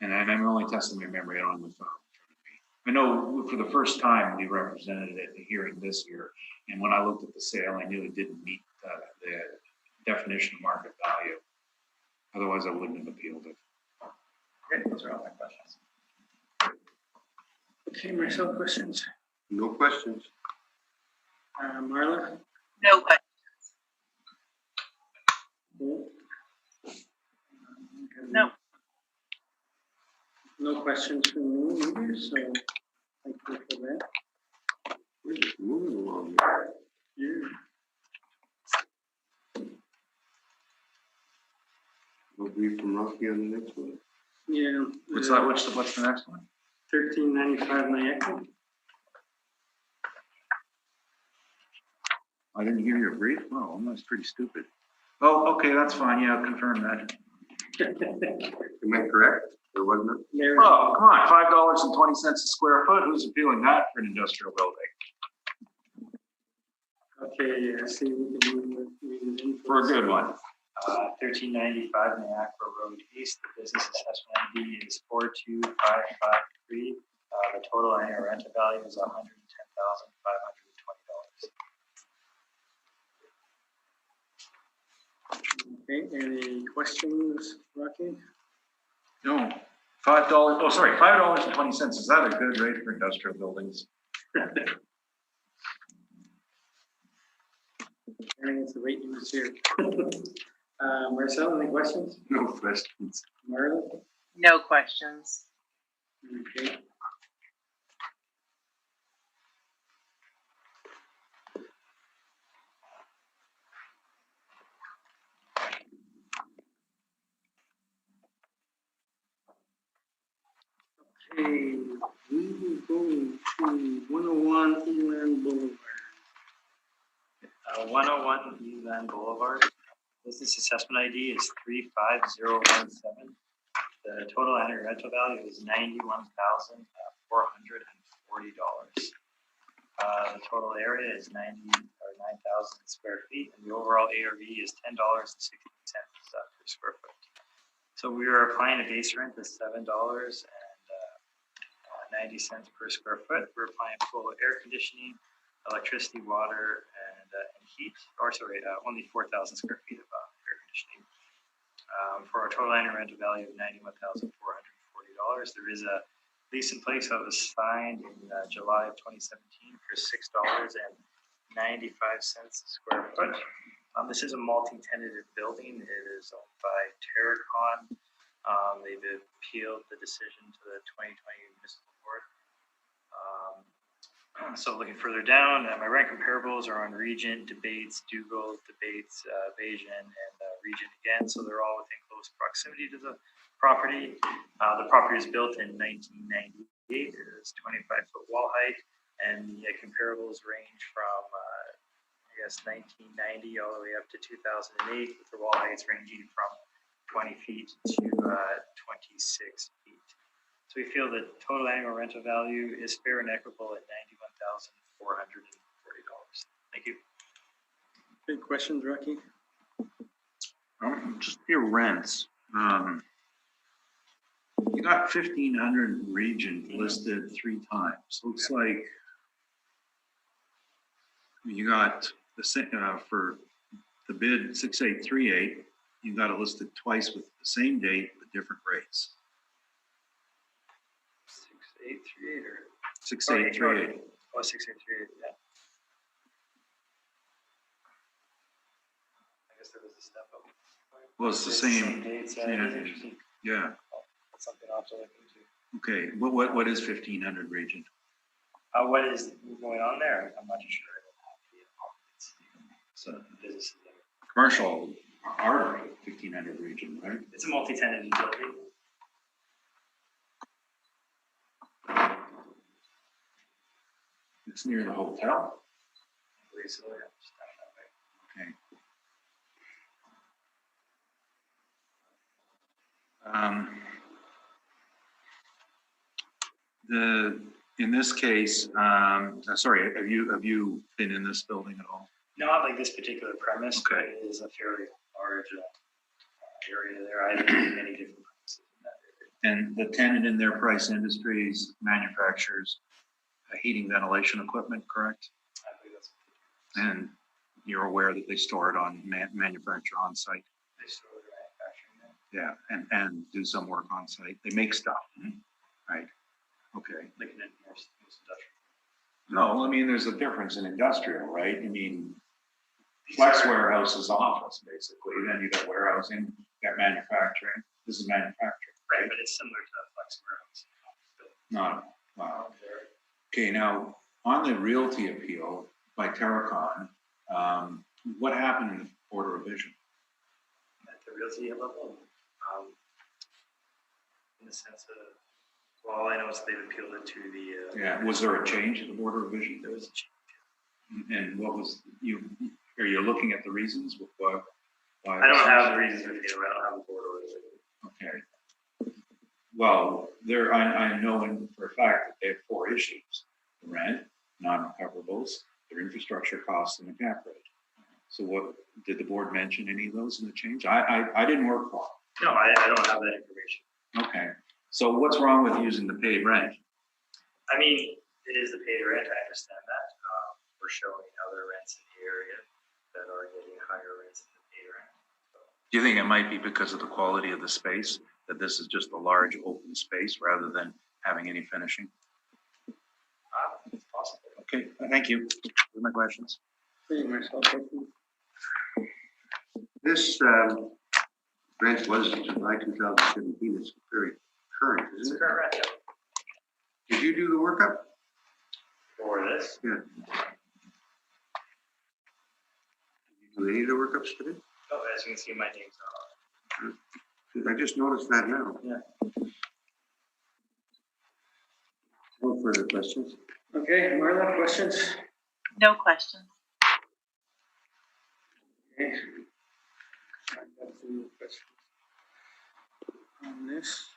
[SPEAKER 3] And I'm only testing my memory. I don't have my phone in front of me. I know for the first time we represented it at the hearing this year. And when I looked at the sale, I knew it didn't meet the definition of market value. Otherwise, I wouldn't have appealed it.
[SPEAKER 4] Great, those are all my questions.
[SPEAKER 1] Okay, Marcel, questions?
[SPEAKER 6] No questions.
[SPEAKER 1] Marla?
[SPEAKER 5] No questions. No.
[SPEAKER 1] No questions from me either, so thank you for that.
[SPEAKER 6] We're just moving along.
[SPEAKER 1] Yeah.
[SPEAKER 6] We'll be from Rocky on the next one.
[SPEAKER 1] Yeah.
[SPEAKER 3] What's that? What's the next one?
[SPEAKER 1] 1395 Niagara.
[SPEAKER 3] I didn't hear your brief. Oh, that's pretty stupid. Oh, okay, that's fine. Yeah, I'll confirm that.
[SPEAKER 6] Am I correct? Or wasn't it?
[SPEAKER 1] There.
[SPEAKER 3] Oh, come on, $5.20 a square foot. Who's appealing that for an industrial building?
[SPEAKER 1] Okay, I see we can move it in.
[SPEAKER 3] For a good one.
[SPEAKER 4] 1395 Niagara Road East. The business assessment ID is 42553. The total annual rental value is $110,520.
[SPEAKER 1] Okay, any questions, Rocky?
[SPEAKER 3] No, $5. Oh, sorry, $5.20. Is that a good rate for industrial buildings?
[SPEAKER 1] I think it's the rate you was here. Marcel, any questions?
[SPEAKER 6] No questions.
[SPEAKER 1] Marla?
[SPEAKER 5] No questions.
[SPEAKER 1] Okay. Okay, we will go to 101 Inland Boulevard.
[SPEAKER 4] 101 Eland Boulevard. Business assessment ID is 35017. The total annual rental value is $91,440. The total area is 9,000 square feet, and the overall ARV is $10.60 per square foot. So we are applying a base rent of $7.90 per square foot. We're applying full air conditioning, electricity, water, and heat. Only 4,000 square feet of air conditioning. For our total annual rental value of $91,440. There is a lease in place that was signed in July of 2017 for $6.95 a square foot. This is a multi-tenanted building. It is owned by Terracon. They've appealed the decision to the 2020 municipal board. So looking further down, my rent comparables are on Regent, Debates, Dougal, Debates, Bayesian, and Regent again. So they're all within close proximity to the property. The property was built in 1998. It is 25-foot wall height, and the comparables range from, guess, 1990 all the way up to 2008, with the wall heights ranging from 20 feet to 26 feet. So we feel that total annual rental value is fair and equitable at $91,440. Thank you.
[SPEAKER 1] Any questions, Rocky?
[SPEAKER 3] Just your rents. You got 1,500 region listed 3 times. Looks like you got the for the bid 6838. You got it listed twice with the same date but different rates.
[SPEAKER 4] 6838 or
[SPEAKER 3] 6838.
[SPEAKER 4] oh, 6838. Yeah. I guess there was a step up.
[SPEAKER 3] Well, it's the same.
[SPEAKER 4] Dates.
[SPEAKER 3] Yeah.
[SPEAKER 4] It is interesting.
[SPEAKER 3] Yeah.
[SPEAKER 4] That's something I'll have to look into.
[SPEAKER 3] Okay. What is 1,500 region?
[SPEAKER 4] What is going on there? I'm not too sure. I don't have
[SPEAKER 3] So
[SPEAKER 4] the business there.
[SPEAKER 3] commercial are 1,500 region, right?
[SPEAKER 4] It's a multi-tenant utility.
[SPEAKER 3] It's near the hotel.
[SPEAKER 4] I believe so. Yeah, just down that way.
[SPEAKER 3] In this case, sorry, have you been in this building at all?
[SPEAKER 4] Not like this particular premise, but
[SPEAKER 3] Okay.
[SPEAKER 4] it is a fairly large area there. I've been in many different premises in that area.
[SPEAKER 3] And the tenant in their Price Industries manufactures heating ventilation equipment, correct?
[SPEAKER 4] I believe that's
[SPEAKER 3] And you're aware that they store it on manufacture on site?
[SPEAKER 4] they store their manufacturing there.
[SPEAKER 3] Yeah, and do some work on site. They make stuff, right? Okay.
[SPEAKER 4] Like in most industrial.
[SPEAKER 3] No, I mean, there's a difference in industrial, right? I mean, flex warehouse is office, basically. Then you got warehousing, you got manufacturing. This is manufacturing,
[SPEAKER 4] Right,
[SPEAKER 3] right?
[SPEAKER 4] but it's similar to a flex warehouse.
[SPEAKER 3] No, wow.
[SPEAKER 4] There.
[SPEAKER 3] Okay, now, on the realty appeal by Terracon, what happened in the Board of Revision?
[SPEAKER 4] At the realty level, in the sense of, well, all I know is they've appealed it to the.
[SPEAKER 3] Yeah, was there a change at the Board of Revision?
[SPEAKER 4] There was a change.
[SPEAKER 3] And what was, are you looking at the reasons? Why?
[SPEAKER 4] I don't have the reasons for appeal. I don't have a board order.
[SPEAKER 3] Okay. Well, I know for a fact that they have 4 issues: the rent, non-recoverables, their infrastructure costs, and the cap rate. So what, did the board mention any of those in the change? I didn't work for
[SPEAKER 4] No, I don't have that information.
[SPEAKER 3] them. Okay. So what's wrong with using the paid rent?
[SPEAKER 4] I mean, it is the paid rent. I understand that. We're showing other rents in the area that are getting higher rents than the paid rent. So,
[SPEAKER 3] Do you think it might be because of the quality of the space, that this is just a large open space rather than having any finishing?
[SPEAKER 4] it's possible.
[SPEAKER 3] Okay, thank you. Those are my questions.
[SPEAKER 1] Hey, Marcel, questions?
[SPEAKER 6] This rent was July 2017. It's very current,
[SPEAKER 4] It's a
[SPEAKER 6] isn't it?
[SPEAKER 4] current rent, yeah.
[SPEAKER 6] Did you do the workup?
[SPEAKER 4] For this,
[SPEAKER 6] Yeah. Did you do any of the workups today?
[SPEAKER 4] oh, as you can see, my name's on.
[SPEAKER 6] I just noticed that now.
[SPEAKER 4] Yeah.
[SPEAKER 6] No further questions.
[SPEAKER 1] Okay, Marla, questions?
[SPEAKER 5] No questions.
[SPEAKER 1] Okay. I've got some questions on this.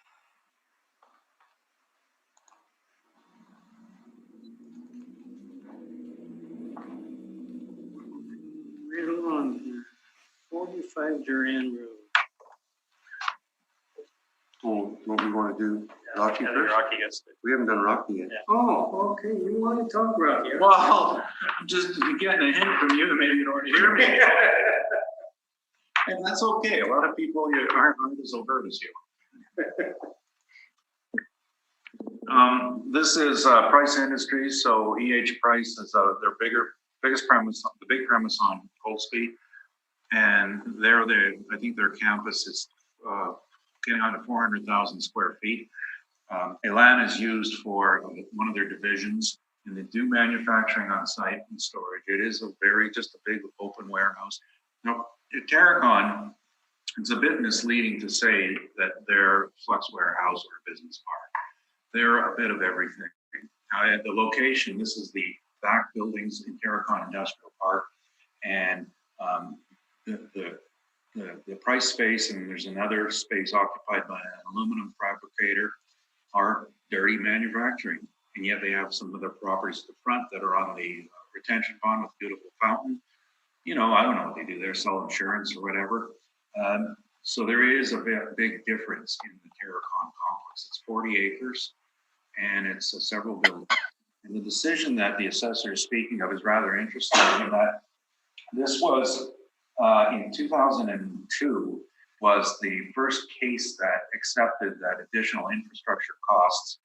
[SPEAKER 1] Right along here, 45 Duran Road.
[SPEAKER 6] Oh, what we want to do? Rocky
[SPEAKER 4] Yeah,
[SPEAKER 6] first?
[SPEAKER 4] Rocky gets it.
[SPEAKER 6] We haven't done Rocky yet.
[SPEAKER 4] Yeah.
[SPEAKER 1] Oh, okay, you want to talk about it?
[SPEAKER 3] Well, I'm just getting a hint from you that maybe you don't already hear me. And that's okay. A lot of people aren't as overt as you. This is Price Industries. So Price is their biggest premise, the big premise on Goldsby. And I think their campus is getting on to 400,000 square feet. Elan is used for one of their divisions, and they do manufacturing on site and storage. It is just a big open warehouse. Now, at Terracon, it's a bit misleading to say that they're flex warehouse or business park. They're a bit of everything. Now, at the location, this is the back buildings in Terracon Industrial Park, And the price space, and there's another space occupied by an aluminum fabricator, are dirty manufacturing. And yet they have some of their properties at the front that are on the retention pond with beautiful fountain. You know, I don't know what they do. They're sell insurance or whatever. So there is a big difference in the Terracon complex. It's 40 acres and it's several buildings. And the decision that the assessor is speaking of is rather interesting in that this was in 2002 was the first case that accepted that additional infrastructure costs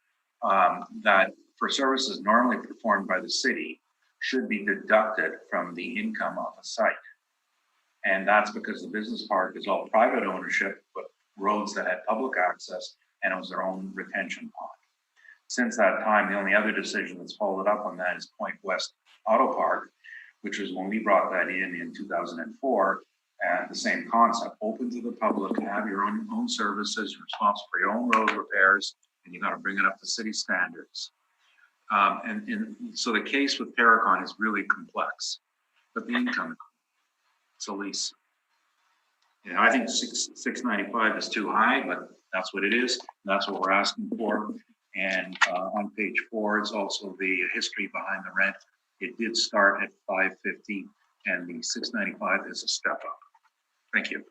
[SPEAKER 3] that for services normally performed by the city should be deducted from the income of a site. And that's because the business park is all private ownership, but roads that had public access, and it was their own retention pond. Since that time, the only other decision that's followed up on that is Point West Auto Park, which was when we brought that in 2004, and the same concept, open to the public, have your own services, you're responsible for your own road repairs, and you got to bring it up to city standards. And so the case with Terracon is really complex, but the income, it's a lease. You know, I think 695 is too high, but that's what it is. And that's what we're asking for. And on page 4, it's also the history behind the rent. It did start at 550, and the 695 is a step up. Thank you.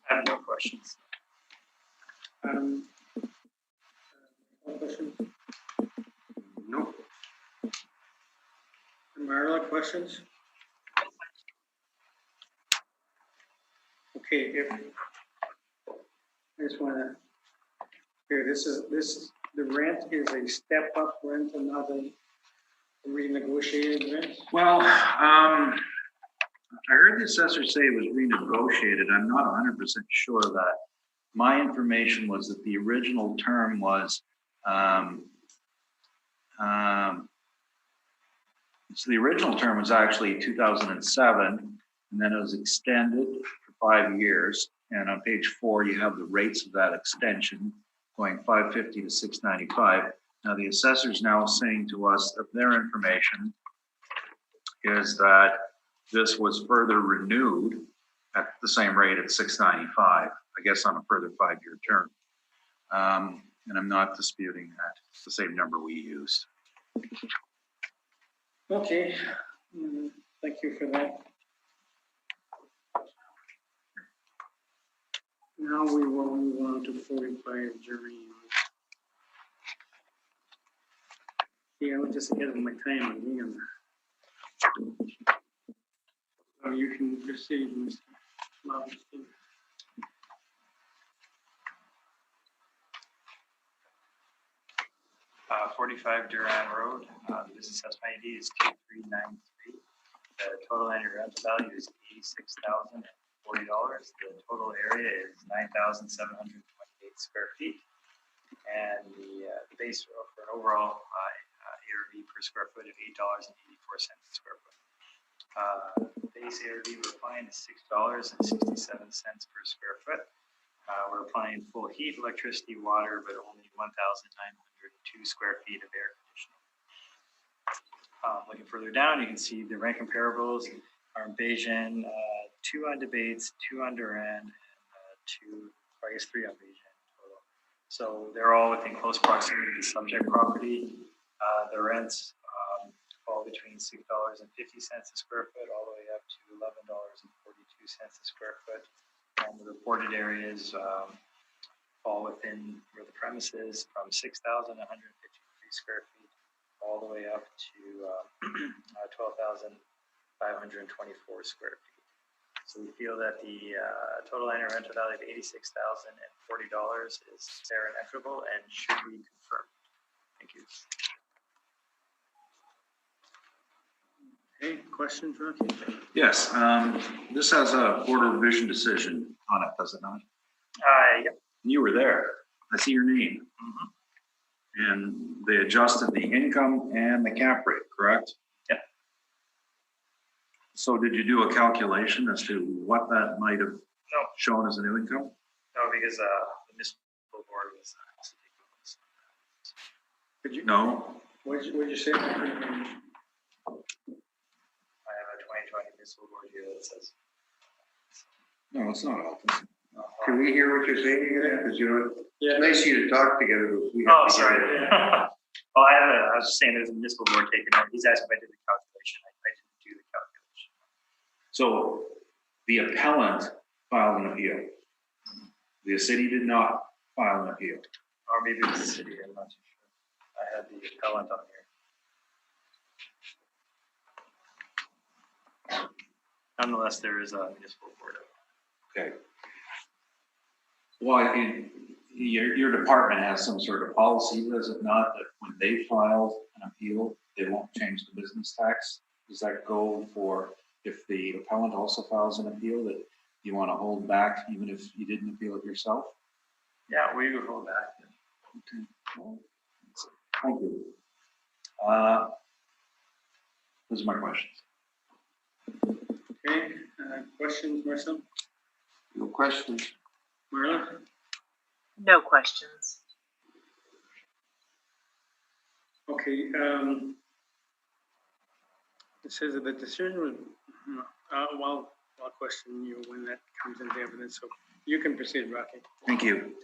[SPEAKER 4] I have no questions.
[SPEAKER 1] No questions?
[SPEAKER 6] No.
[SPEAKER 1] Marla, questions? Okay, I just want to, here, this is, the rent is a step up rent and not a renegotiated rent?
[SPEAKER 3] Well, I heard the assessor say it was renegotiated. I'm not 100% sure of that. My information was that the original term was, so the original term was actually 2007, and then it was extended for 5 years. And on page 4, you have the rates of that extension going 550 to 695. Now the assessor's now saying to us that their information is that this was further renewed at the same rate at 695, I guess on a further 5-year term. And I'm not disputing that. It's the same number we used.
[SPEAKER 1] Okay, thank you for that. Now we will move on to 45, Jeremy. Yeah, I'm just ahead of my time on me. So you can proceed, Mr. Robinson.
[SPEAKER 4] 45 Duran Road. The business assessment ID is 2393. The total annual rental value is $86,040. The total area is 9,728 square feet. And the base for an overall ARV per square foot of $8.84 a square foot. Base ARV we're applying is $6.67 per square foot. We're applying full heat, electricity, water, but only 1,902 square feet of air conditioning. Looking further down, you can see the rent comparables are in Bayesian, 2 on debates, 2 on Durand, and 3 on Bayesian total. So they're all within close proximity to the subject property. The rents fall between $6.50 a square foot all the way up to $11.42 a square foot. And the reported areas fall within where the premises from 6,153 square feet all the way up to 12,524 square feet. So we feel that the total annual rental value of $86,040 is fair and equitable and should be confirmed. Thank you.
[SPEAKER 1] Okay, questions, Rocky?
[SPEAKER 3] Yes, this has a board of revision decision on it, does it not?
[SPEAKER 4] Yep.
[SPEAKER 3] You were there. I see your name. Mm-hmm. And they adjusted the income and the cap rate, correct?
[SPEAKER 4] Yeah.
[SPEAKER 3] So did you do a calculation as to what that might have shown as a new income?
[SPEAKER 4] No, because the municipal board was also taking this.
[SPEAKER 3] Did you? No.
[SPEAKER 1] What'd you say?
[SPEAKER 4] I have a 2020 municipal board here that says.
[SPEAKER 3] No, it's not Altus.
[SPEAKER 6] Can we hear what you're saying again? Because you know,
[SPEAKER 1] Yeah.
[SPEAKER 6] it's nice of you to talk together, but we
[SPEAKER 4] Oh,
[SPEAKER 6] have to.
[SPEAKER 4] sorry. Oh, I was just saying there's a municipal board taking out. He's asking if I did the calculation. I didn't do the calculation.
[SPEAKER 3] So the appellant filed an appeal. The city did not file an appeal.
[SPEAKER 4] Or maybe it's the city, I'm not too sure. I had the appellant on here. Nonetheless, there is a municipal board.
[SPEAKER 3] Okay. Well, your department has some sort of policy, does it not, that when they file an appeal, they won't change the business tax? Does that go for if the appellant also files an appeal that you want to hold back even if you didn't appeal it yourself?
[SPEAKER 4] Yeah, we would hold that.
[SPEAKER 3] Okay. Well, thank you. Those are my questions.
[SPEAKER 1] Okay, questions, Marcel?
[SPEAKER 6] No questions.
[SPEAKER 1] Marla?
[SPEAKER 5] No questions.
[SPEAKER 1] Okay, it says that the decision was, well, I'll question you when that comes into evidence, so you can proceed, Rocky.
[SPEAKER 3] Thank you.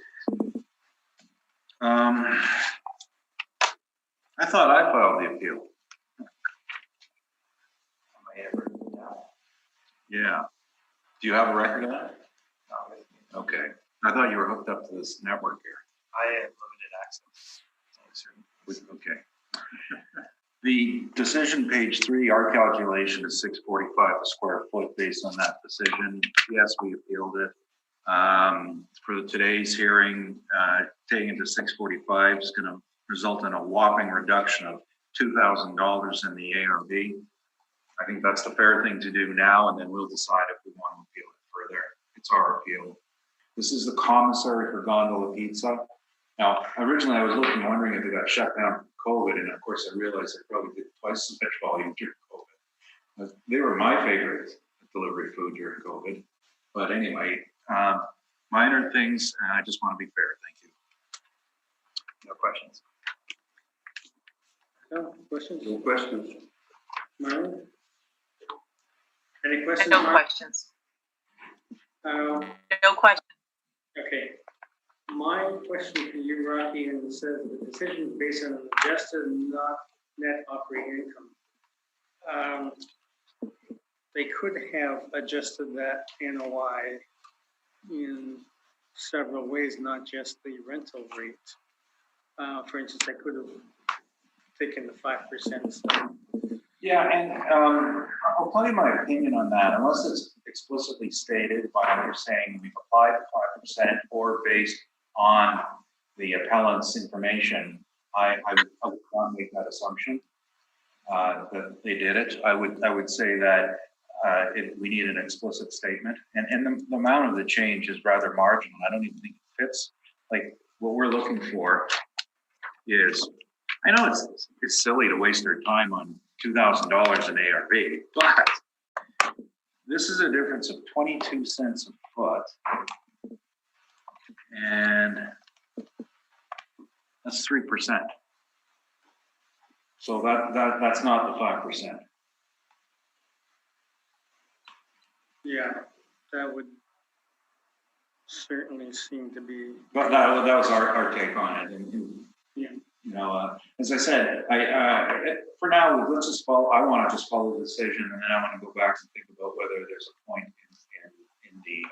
[SPEAKER 3] I thought I filed the appeal. Yeah. Do you have a record of that? Okay. I thought you were hooked up to this network here.
[SPEAKER 4] I have limited access.
[SPEAKER 3] Okay. The decision, page 3, our calculation is 645 a square foot based on that decision. Yes, we appealed it. For today's hearing, taking it to 645 is going to result in a whopping reduction of $2,000 in the ARV. I think that's the fair thing to do now, and then we'll decide if we want to appeal it further. It's our appeal. This is the commissary for Gondola Pizza. Now, originally I was wondering if they got shut down for COVID, and of course I realized they probably did twice as much volume during COVID. They were my favorite delivery food during COVID. But anyway, minor things, and I just want to be fair. Thank you.
[SPEAKER 4] No questions.
[SPEAKER 1] No questions?
[SPEAKER 6] No questions.
[SPEAKER 1] Marla? Any questions,
[SPEAKER 5] No
[SPEAKER 1] Marla?
[SPEAKER 5] questions. No questions.
[SPEAKER 1] Okay. My question for you, Rocky, and it says the decision is based on an adjusted, not net operating income. They could have adjusted that NOI in several ways, not just the rental rate. For instance, I could have taken the 5%.
[SPEAKER 3] Yeah, and I'll tell you my opinion on that, unless it's explicitly stated by either saying we've applied 5% or based on the appellant's information. I would not make that assumption that they did it. I would say that we need an explicit statement, and the amount of the change is rather marginal. I don't even think it fits. Like what we're looking for is, I know it's silly to waste their time on $2,000 in ARV, but this is a difference of 22 cents a foot, and that's 3%. So that's not the 5%.
[SPEAKER 1] Yeah, that would certainly seem to be.
[SPEAKER 3] But that was our take on it, and
[SPEAKER 1] Yeah.
[SPEAKER 3] you know, as I said, for now, let's just follow. I want to just follow the decision, and then I want to go back and think about whether there's a point in the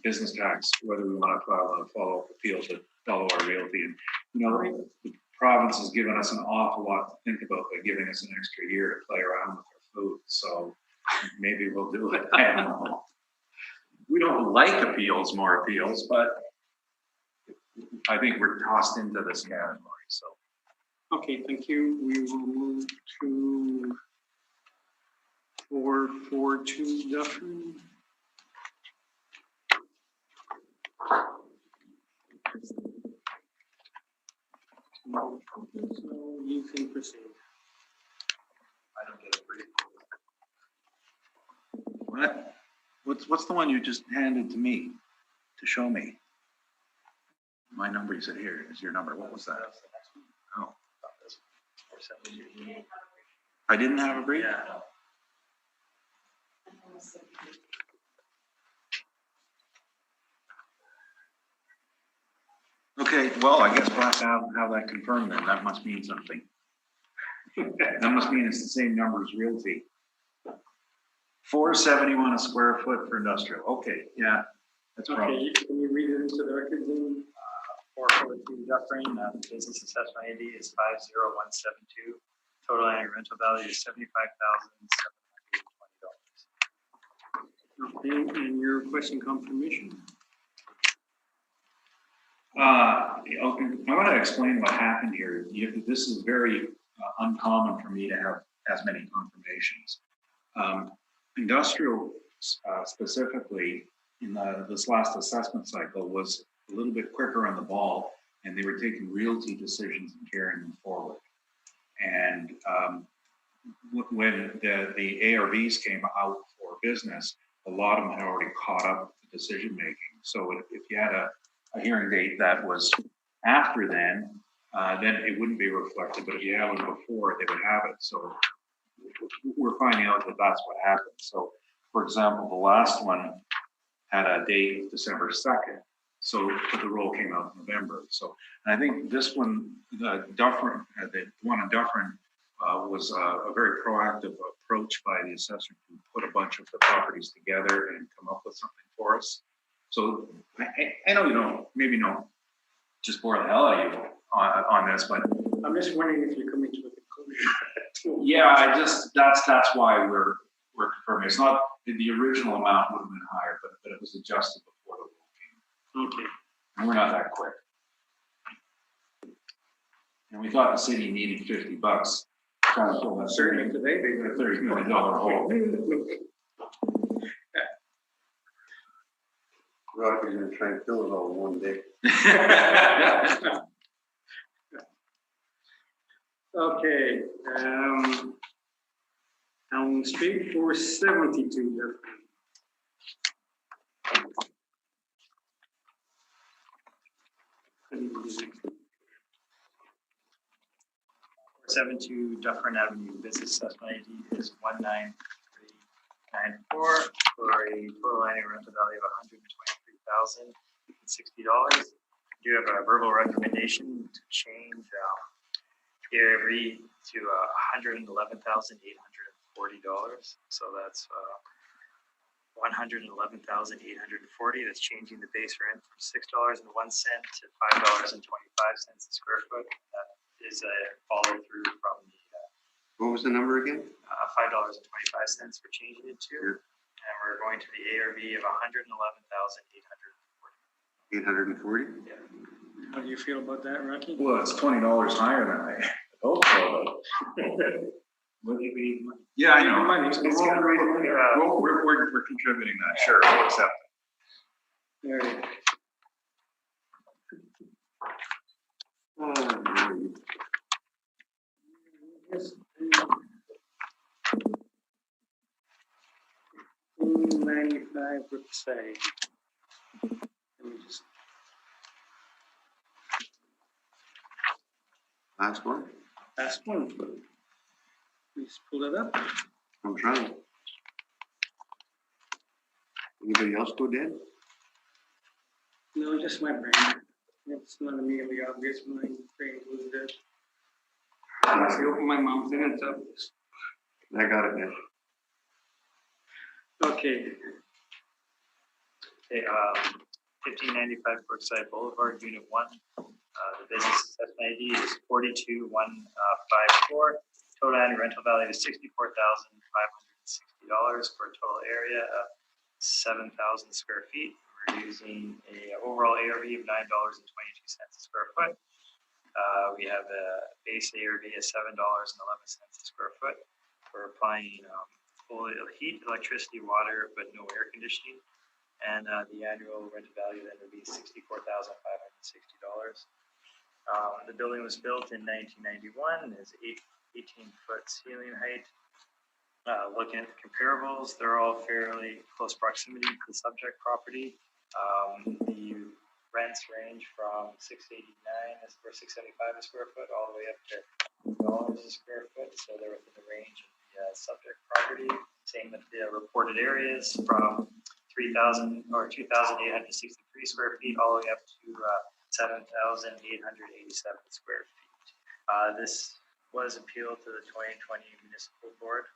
[SPEAKER 3] business tax, whether we want to file a follow-up appeal to Delaware Realty. And you know, the province has given us an awful lot to think about by giving us an extra year to play around with our food. So maybe we'll do it. I don't know. We don't like appeals, more appeals, but I think we're tossed into this category. So.
[SPEAKER 1] Okay, thank you. We will move to 442 Dufferin. So you can proceed.
[SPEAKER 4] I don't get it pretty.
[SPEAKER 3] What? What's the one you just handed to me to show me? My number, you said here is your number. What was that? Oh,
[SPEAKER 4] 472.
[SPEAKER 3] I didn't have a brief?
[SPEAKER 4] Yeah.
[SPEAKER 3] Okay, well, I guess we'll have to have that confirmed then. That must mean something. That must mean it's the same number as realty. 471 a square foot for industrial. Okay, yeah, that's probably.
[SPEAKER 1] Okay, can you read it into the record then?
[SPEAKER 4] 442 Dufferin, the business assessment ID is 50172. Total annual rental value is $75,720.
[SPEAKER 1] Okay, and your requesting confirmation?
[SPEAKER 3] Okay, I want to explain what happened here. This is very uncommon for me to have as many confirmations. Industrial specifically in this last assessment cycle was a little bit quicker on the ball, and they were taking realty decisions and carrying them forward. And when the ARVs came out for business, a lot of them had already caught up with the decision making. So if you had a hearing date that was after then it wouldn't be reflected. But if you have it before, they would have it. So we're finding out that that's what happened. So, for example, the last one had a date of December 2nd. So the roll came out in November. So, and I think this one, the one in Dufferin, was a very proactive approach by the assessor to put a bunch of the properties together and come up with something for us. So I know you don't, maybe don't just bore the hell out of you on this, but
[SPEAKER 1] I'm just wondering if you're coming to a conclusion.
[SPEAKER 3] yeah, that's why we're confirming. It's not the original amount would have been higher, but it was adjusted before the rule came.
[SPEAKER 1] Okay.
[SPEAKER 3] And we're not that quick. And we thought the city needed $50. Trying to fill that
[SPEAKER 1] Certainly today, they got
[SPEAKER 3] $30 million hole.
[SPEAKER 6] Rocky's gonna try and fill it all in one day.
[SPEAKER 1] Okay, Elm Street 472.
[SPEAKER 4] 472 Dufferin Avenue, business assessment ID is 19394 for a total annual rental value of $123,060. You have a verbal recommendation to change ARV to $111,840. So that's $111,840. That's changing the base rent from $6.01 to $5.25 a square foot. That is a follow through from the
[SPEAKER 6] What was the number again?
[SPEAKER 4] $5.25 we're changing it to, and we're going to the ARV of $111,840.
[SPEAKER 6] 840?
[SPEAKER 4] Yeah.
[SPEAKER 1] How do you feel about that, Rocky?
[SPEAKER 3] Well, it's $20 higher than I hoped so. Will it be? Yeah, I know.
[SPEAKER 1] Money.
[SPEAKER 3] We're contributing that. Sure, I'll accept it.
[SPEAKER 1] All right. Yes. 95 Brookside. Let me just.
[SPEAKER 6] Last one?
[SPEAKER 1] Last one. Please pull it up.
[SPEAKER 6] I'm trying. Anybody else go dead?
[SPEAKER 1] No, just my brain. It's not immediately obvious. My brain goes dead. Unless I open my mouth and it's obvious.
[SPEAKER 6] I got it now.
[SPEAKER 1] Okay.
[SPEAKER 4] Okay, 1595 Brookside Boulevard, Unit 1. The business assessment ID is 42154. Total annual rental value is $64,560 for a total area of 7,000 square feet. We're using a overall ARV of $9.22 a square foot. We have a base ARV of $7.11 a square foot. We're applying full heat, electricity, water, but no air conditioning. And the annual rental value then would be $64,560. The building was built in 1991. There's 18-foot ceiling height. Looking at the comparables, they're all fairly close proximity to the subject property. The rents range from $689 or $675 a square foot all the way up to dollars a square foot, so they're within the range of the subject property. Same with the reported areas from 3,000 or 2,863 square feet all the way up to 7,887 square feet. This was appealed to the 2020 Municipal Board.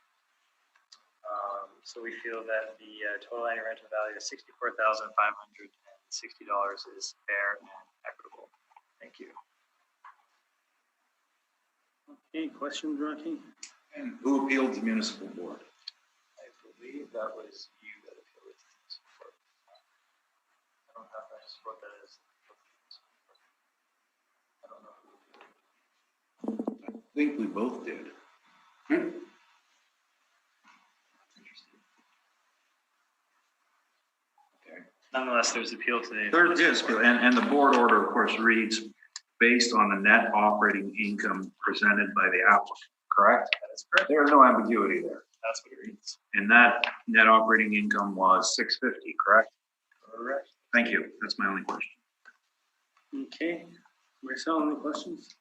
[SPEAKER 4] So we feel that the total annual rental value of $64,560 is fair and equitable. Thank you.
[SPEAKER 1] Okay, questions, Rocky?
[SPEAKER 3] And who appealed to municipal board?
[SPEAKER 4] I believe that was you that appealed it to the municipal board. I don't have, I just wrote that as. I don't know who appealed.
[SPEAKER 3] I think we both did. Okay.
[SPEAKER 4] Nonetheless, there's appeal today.
[SPEAKER 3] There is, and the board order, of course, reads based on the net operating income presented by the applicant, correct?
[SPEAKER 4] That is correct.
[SPEAKER 3] There's no ambiguity there.
[SPEAKER 4] That's what it reads.
[SPEAKER 3] And that net operating income was $650, correct?
[SPEAKER 4] Correct.
[SPEAKER 3] Thank you. That's my only question.
[SPEAKER 1] Okay, Marcel, any questions?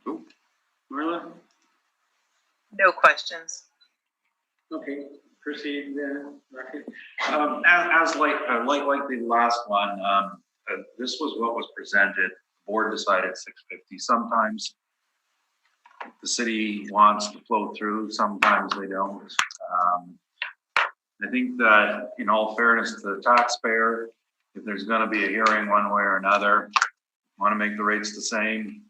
[SPEAKER 3] Nope.
[SPEAKER 1] Marla?
[SPEAKER 5] No questions.
[SPEAKER 1] Okay, proceed, Rocky.
[SPEAKER 3] As like the last one, this was what was presented. The board decided $650. Sometimes the city wants to flow through, sometimes they don't. I think that in all fairness to the taxpayer, if there's going to be a hearing one way or another, want to make the rates the same,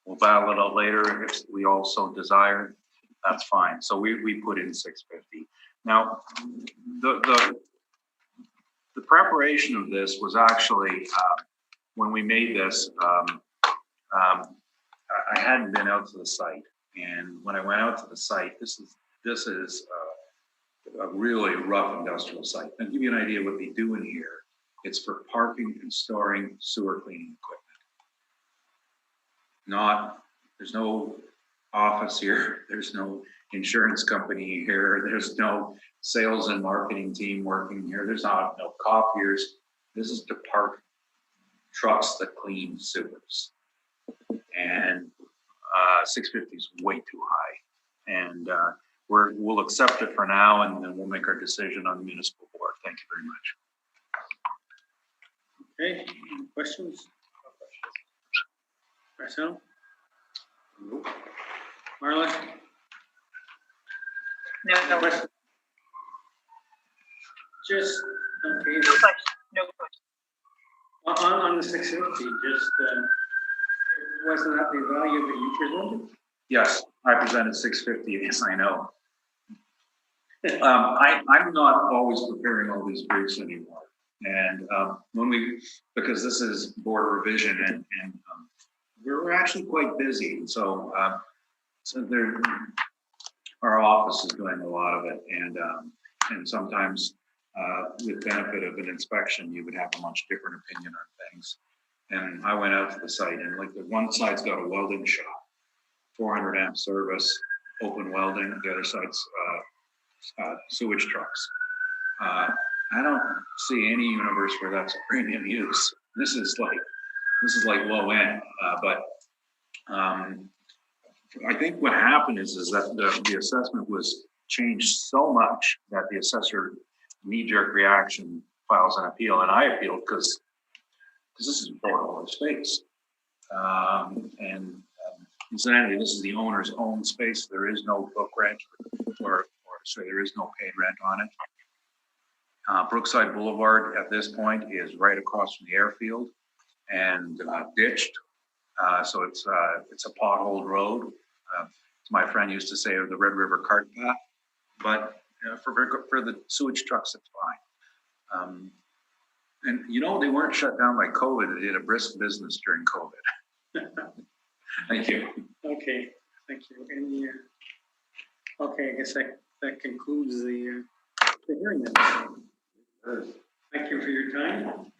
[SPEAKER 3] we'll battle it out later if we also desire. That's fine. So we put in $650. Now, the preparation of this was actually when we made this. I hadn't been out to the site, and when I went out to the site, this is a really rough industrial site. I'll give you an idea what they do in here. It's for parking and storing sewer cleaning equipment. There's no office here. There's no insurance company here. There's no sales and marketing team working here. There's no copiers. This is to park trucks that clean sewers. And 650 is way too high. And we'll accept it for now, and then we'll make our decision on the municipal board. Thank you very much.
[SPEAKER 1] Okay, any questions? Marcel? Marla?
[SPEAKER 5] No
[SPEAKER 1] Question? Just, okay,
[SPEAKER 5] question. No question.
[SPEAKER 1] on the 650, just, wasn't that the value that you presented?
[SPEAKER 3] Yes, I presented 650. Yes, I know. I'm not always preparing all these briefs anymore. And because this is board revision and we're actually quite busy. And so our office is doing a lot of it. And sometimes with benefit of an inspection, you would have a much different opinion on things. And I went out to the site, and like the one side's got a welding shop, 400 amp service, open welding. The other side's sewage trucks. I don't see any universe where that's a premium use. This is like low end, but I think what happened is that the assessment was changed so much that the assessor knee-jerk reaction files an appeal, and I appealed because this is $4 space. Incidentally, this is the owner's own space. There is no book rent, or there is no paid rent on it. Brookside Boulevard at this point is right across from the airfield and ditched. So it's a potholed road. As my friend used to say, the Red River cart path. But for the sewage trucks, it's fine. And they weren't shut down by COVID. They did a brisk business during COVID. Thank you.
[SPEAKER 1] Okay, thank you. Any, okay, I guess that concludes the hearing then. Thank you for your time.